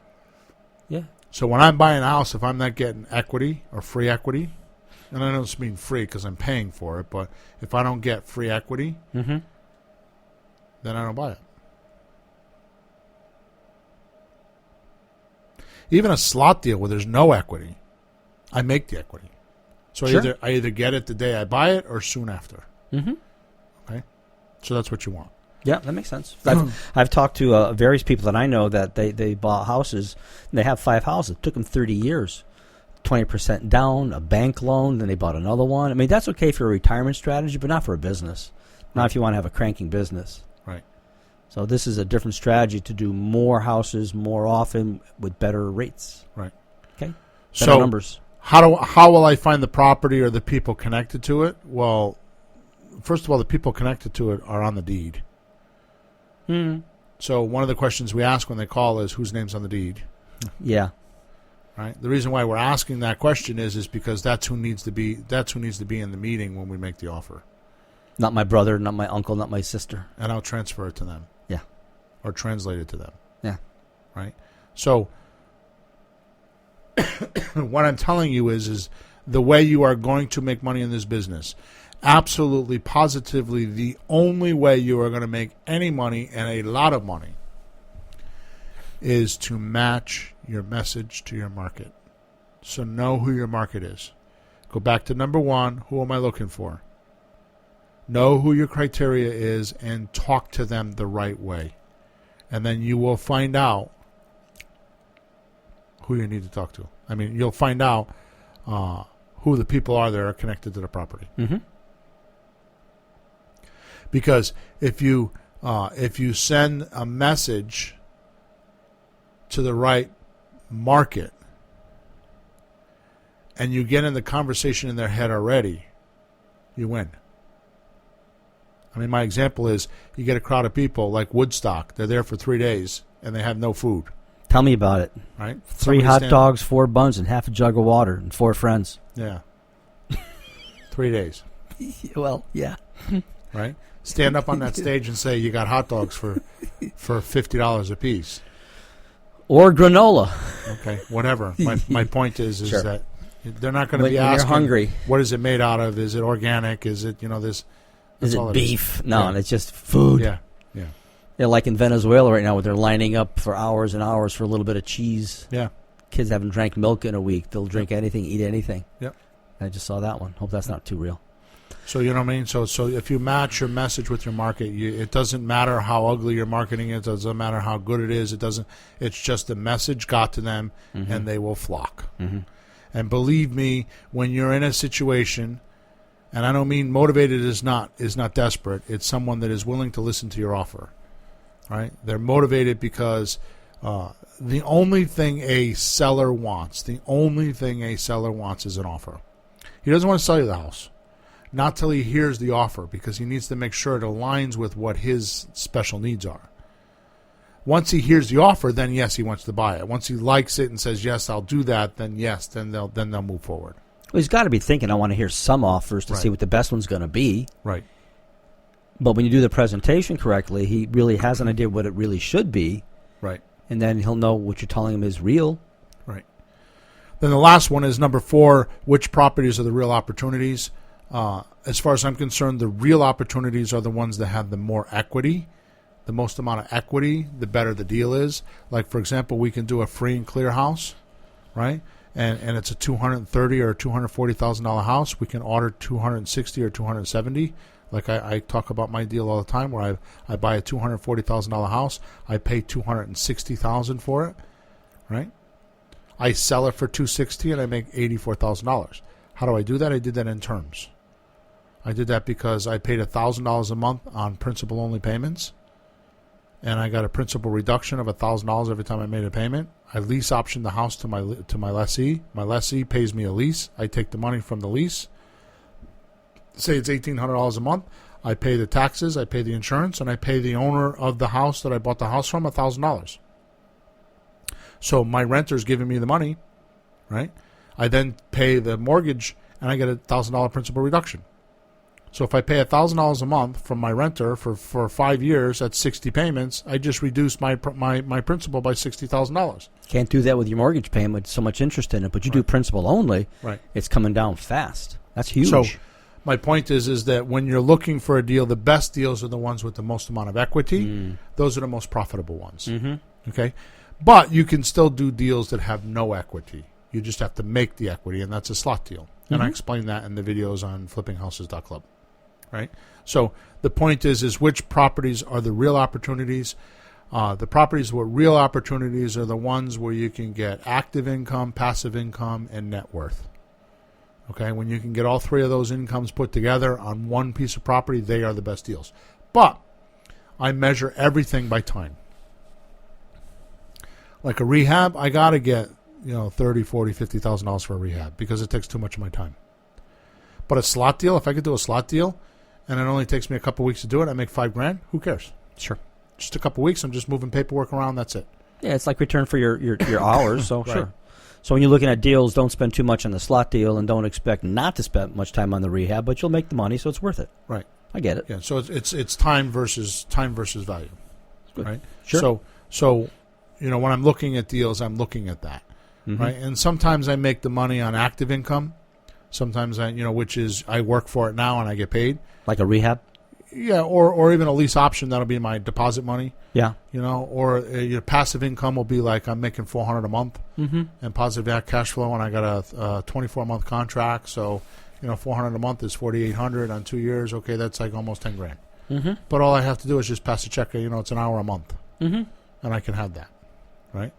Yeah. So when I'm buying a house, if I'm not getting equity or free equity, and I don't just mean free because I'm paying for it, but if I don't get free equity, Mm-hmm. then I don't buy it. Even a slot deal where there's no equity, I make the equity. So Sure. I either get it the day I buy it or soon after. Mm-hmm. Okay? So that's what you want. Yeah, that makes sense. I've talked to various people that I know that they bought houses, and they have 5 houses. It took them 30 years. 20% down, a bank loan, then they bought another one. I mean, that's okay for a retirement strategy, but not for a business. Not if you want to have a cranking business. Right. So this is a different strategy to do more houses more often with better rates. Right. Okay? Better So numbers. how will I find the property or the people connected to it? Well, first of all, the people connected to it are on the deed. Hmm. So one of the questions we ask when they call is whose name's on the deed. Yeah. Right. The reason why we're asking that question is because that's who needs to be in the meeting when we make the offer. Not my brother, not my uncle, not my sister. And I'll transfer it to them. Yeah. Or translate it to them. Yeah. Right. So what I'm telling you is the way you are going to make money in this business. Absolutely, positively, the only way you are going to make any money and a lot of money is to match your message to your market. So know who your market is. Go back to number 1. Who am I looking for? Know who your criteria is and talk to them the right way. And then you will find out who you need to talk to. I mean, you'll find out who the people are that are connected to the property. Mm-hmm. Because if you send a message to the right market and you get in the conversation in their head already, you win. I mean, my example is you get a crowd of people like Woodstock. They're there for 3 days, and they have no food. Tell me about it. Right? 3 hot dogs, 4 buns, and half a jug of water, and 4 friends. Yeah. 3 days. Well, yeah. Right? Stand up on that stage and say you got hot dogs for $50 a piece. Or granola. Okay, whatever. My point is Sure. that they're not going to When be you're asking, hungry. what is it made out of? Is it organic? Is it, this? Is all it beef? No, Yeah. it's just food. Yeah. They're like in Venezuela right now where they're lining up for hours and hours for a little bit of cheese. Yeah. Kids haven't drank milk in a week. They'll drink anything, eat anything. Yep. I just saw that one. Hope that's not too real. So you know what I mean? So if you match your message with your market, it doesn't matter how ugly your marketing is. It doesn't matter how good it is. It's just the message got to them, and they will flock. Mm-hmm. And believe me, when you're in a situation, and I don't mean motivated is not desperate. It's someone that is willing to listen to your offer. Right? They're motivated because the only thing a seller wants is an offer. He doesn't want to sell you the house. Not till he hears the offer, because he needs to make sure it aligns with what his special needs are. Once he hears the offer, then yes, he wants to buy it. Once he likes it and says, yes, I'll do that, then yes, then they'll move forward. Well, he's got to be thinking, I want to hear some offers to Right. see what the best one's going to be. Right. But when you do the presentation correctly, he really has an idea what it really should be, Right. and then he'll know what you're telling him is real. Right. Then the last one is number 4, which properties are the real opportunities? As far as I'm concerned, the real opportunities are the ones that have the more equity. The most amount of equity, the better the deal is. Like, for example, we can do a free and clear house, right? And it's a $230,000 or $240,000 house. We can order $260,000 or $270,000. Like I talk about my deal all the time, where I buy a $240,000 house, I pay $260,000 for it, right? I sell it for $260,000 and I make $84,000. How do I do that? I did that in terms. I did that because I paid $1,000 a month on principal-only payments, and I got a principal reduction of $1,000 every time I made a payment. I lease optioned the house to my lessee. My lessee pays me a lease. I take the money from the lease. Say it's $1,800 a month. I pay the taxes, I pay the insurance, and I pay the owner of the house that I bought the house from $1,000. So my renter's giving me the money, right? I then pay the mortgage, and I get a $1,000 principal reduction. So if I pay $1,000 a month from my renter for 5 years at 60 payments, I just reduced my principal by $60,000. Can't do that with your mortgage payment with so much interest in it, but you do principal only, Right. it's coming down fast. That's huge. So my point is that when you're looking for a deal, the best deals are the ones with the most amount of equity. Those are the most profitable ones. Okay? But you can still do deals that have no equity. You just have to make the equity, and that's a slot deal. And I explain that in the videos on flippinghouses.club. Right? So the point is which properties are the real opportunities. The properties with real opportunities are the ones where you can get active income, passive income, and net worth. Okay? When you can get all 3 of those incomes put together on one piece of property, they are the best deals. But I measure everything by time. Like a rehab, I got to get $30,000, $40,000, $50,000 for a rehab because it takes too much of my time. But a slot deal, if I could do a slot deal and it only takes me a couple weeks to do it, I make $5,000. Who cares? Sure. Just a couple weeks, I'm just moving paperwork around. That's it. Yeah, it's like return for your hours, so Right. sure. So when you're looking at deals, don't spend too much on the slot deal and don't expect not to spend much time on the rehab, but you'll make the money, so it's worth it. Right. I get it. Yeah. So it's time versus value. Good. Right. Sure. So when I'm looking at deals, I'm looking at that. Right. And sometimes I make the money on active income. Sometimes which is I work for it now and I get paid. Like a rehab? Yeah, or even a lease option, that'll be my deposit money. Yeah. Or your passive income will be like I'm making $400 a month and positive cash flow, and I got a 24-month contract, so $400 a month is $4,800 on 2 years. Okay, that's like almost $10,000. But all I have to do is just pass a check. It's an hour a month, and I can have that, right?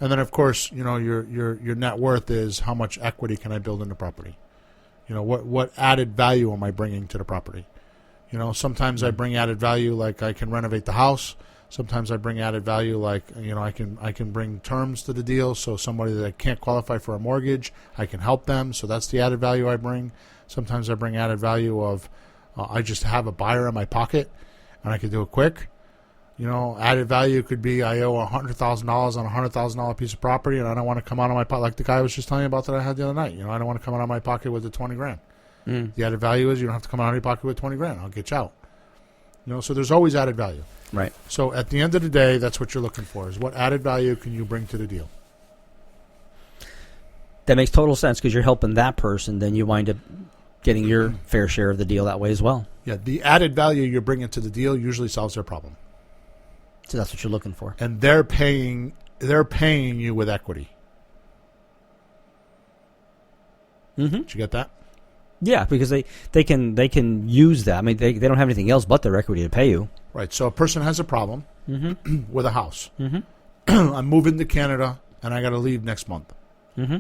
And then of course your net worth is how much equity can I build in the property. What added value am I bringing to the property? Sometimes I bring added value like I can renovate the house. Sometimes I bring added value like I can bring terms to the deal. So somebody that can't qualify for a mortgage, I can help them. So that's the added value I bring. Sometimes I bring added value of I just have a buyer in my pocket, and I can do it quick. Added value could be I owe $100,000 on a $100,000 piece of property, and I don't want to come out of my pocket like the guy I was just telling you about that I had the other night. I don't want to come out of my pocket with the $20,000. The added value is you don't have to come out of your pocket with $20,000. I'll get you out. So there's always added value. Right. So at the end of the day, that's what you're looking for: is what added value can you bring to the deal? That makes total sense because you're helping that person. Then you wind up getting your fair share of the deal that way as well. Yeah, the added value you're bringing to the deal usually solves their problem. So that's what you're looking for. And they're paying you with equity. Mm-hmm. Did you get that? Yeah, because they can use that. I mean, they don't have anything else but their equity to pay you. Right. So a person has a problem with a house. Mm-hmm. I'm moving to Canada, and I got to leave next month. Mm-hmm.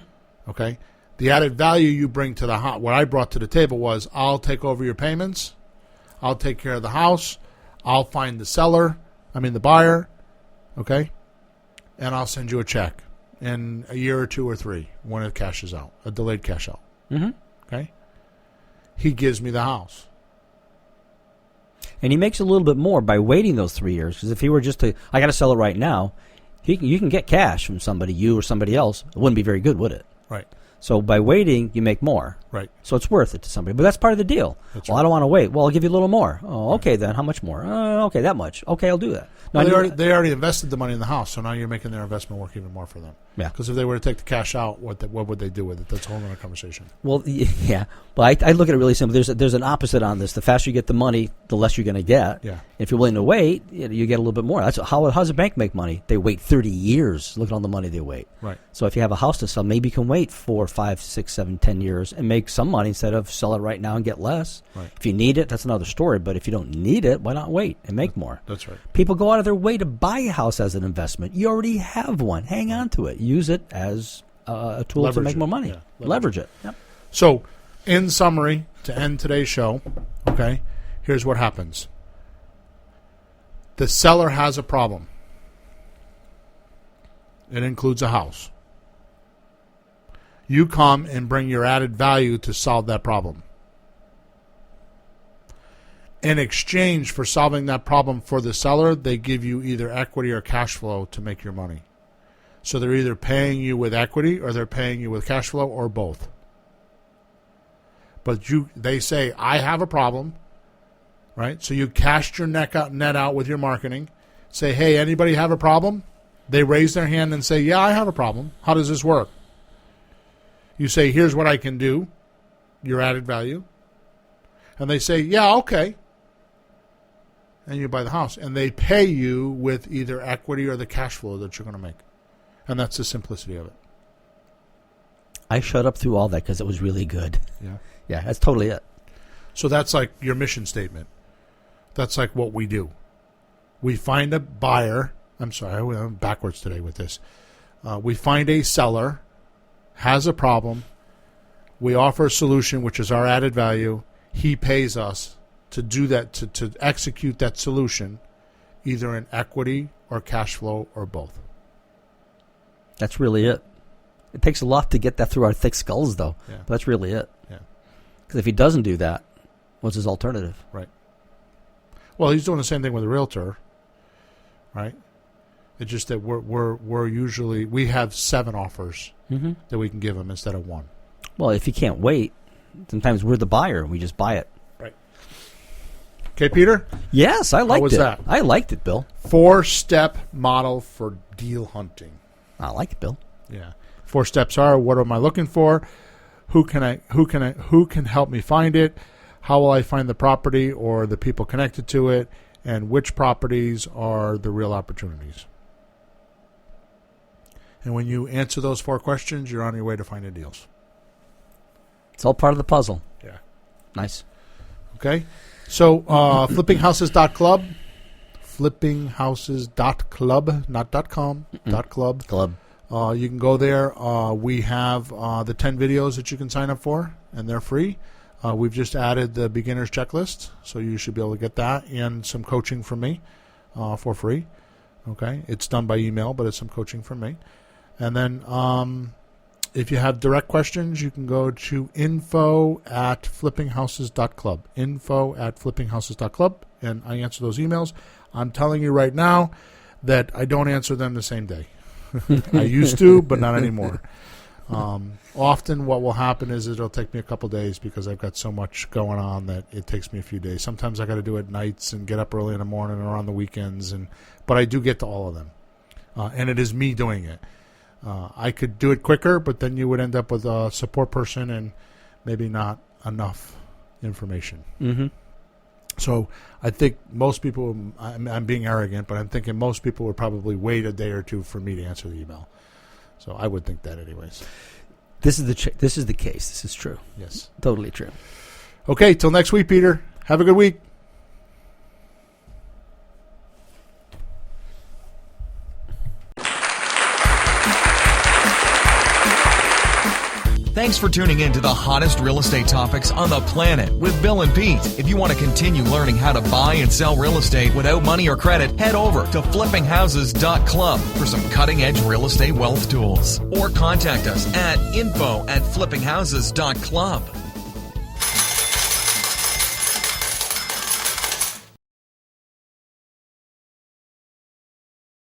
Okay? The added value you bring to the house, what I brought to the table was, I'll take over your payments. I'll take care of the house. I'll find the buyer. Okay? And I'll send you a check in a year or 2 or 3 when it cashes out, a delayed cash out. Mm-hmm. Okay? He gives me the house. And he makes a little bit more by waiting those 3 years. Because if he were just I got to sell it right now, you can get cash from somebody, you or somebody else. It wouldn't be very good, would it? Right. So by waiting, you make more. Right. So it's worth it to somebody. But that's part of the deal. That's I don't want to wait. Well, I'll give you a little more. Oh, okay then. How much more? Okay, that much. Okay, I'll do that. No, Well, they already invested the money in the house, so now you're making their investment work even more for them. Yeah. Because if they were to take the cash out, what would they do with it? That's a whole other conversation. Well, yeah. But I look at it really simple. There's an opposite on this. The faster you get the money, the less you're going to get. Yeah. If you're willing to wait, you get a little bit more. That's how does a bank make money? They wait 30 years. Look at all the money they wait. Right. So if you have a house to sell, maybe you can wait 4, 5, 6, 7, 10 years and make some money instead of sell it right now and get less. Right. If you need it, that's another story. But if you don't need it, why not wait and make more? That's right. People go out of their way to buy a house as an investment. You already have one. Hang on to it. Use it as a tool to make more money. Yeah, leverage it. Yep. So, in summary, to end today's show, okay, here's what happens. The seller has a problem. It includes a house. You come and bring your added value to solve that problem. In exchange for solving that problem for the seller, they give you either equity or cash flow to make your money. So they're either paying you with equity or they're paying you with cash flow or both. But they say, I have a problem, right? So you cast your net out with your marketing. Say, hey, anybody have a problem? They raise their hand and say, yeah, I have a problem. How does this work? You say, here's what I can do, your added value. And they say, yeah, okay. And you buy the house. And they pay you with either equity or the cash flow that you're going to make. And that's the simplicity of it. I shut up through all that because it was really good. Yeah. Yeah, that's totally it. So that's like your mission statement. That's like what we do. We find a buyer. I'm sorry, I'm backwards today with this. We find a seller, has a problem. We offer a solution, which is our added value. He pays us to do that, to execute that solution, either in equity or cash flow or both. That's really it. It takes a lot to get that through our thick skulls, though. Yeah. But that's really it. Yeah. Because if he doesn't do that, what's his alternative? Right. Well, he's doing the same thing with a realtor, right? It's just that we're usually, we have 7 offers that we can give him instead of 1. Well, if he can't wait, sometimes we're the buyer and we just buy it. Right. Okay, Peter? Yes, I liked it. How was that? I liked it, Bill. 4-step model for deal hunting. I like it, Bill. Yeah. 4 steps are: what am I looking for? Who can help me find it? How will I find the property or the people connected to it? And which properties are the real opportunities? And when you answer those 4 questions, you're on your way to finding deals. It's all part of the puzzle. Yeah. Nice. Okay. So flippinghouses.club, flippinghouses.club, not .com, .club. Club. You can go there. We have the 10 videos that you can sign up for, and they're free. We've just added the beginner's checklist, so you should be able to get that and some coaching from me for free. Okay, it's done by email, but it's some coaching from me. And then If you have direct questions, you can go to info@flippinghouses.club. Info@flippinghouses.club, and I answer those emails. I'm telling you right now that I don't answer them the same day. I used to, but not anymore. Often what will happen is it'll take me a couple days because I've got so much going on that it takes me a few days. Sometimes I got to do it nights and get up early in the morning or on the weekends, but I do get to all of them. And it is me doing it. I could do it quicker, but then you would end up with a support person and maybe not enough information. Mm-hmm. So I think most people, I'm being arrogant, but I'm thinking most people would probably wait a day or two for me to answer the email. So I would think that anyways. This is the case. This is true. Yes. Totally true. Okay, till next week, Peter. Have a good week. Thanks for tuning in to the hottest real estate topics on the planet with Bill and Pete. If you want to continue learning how to buy and sell real estate without money or credit, head over to flippinghouses.club for some cutting-edge real estate wealth tools. Or contact us at info@flippinghouses.club.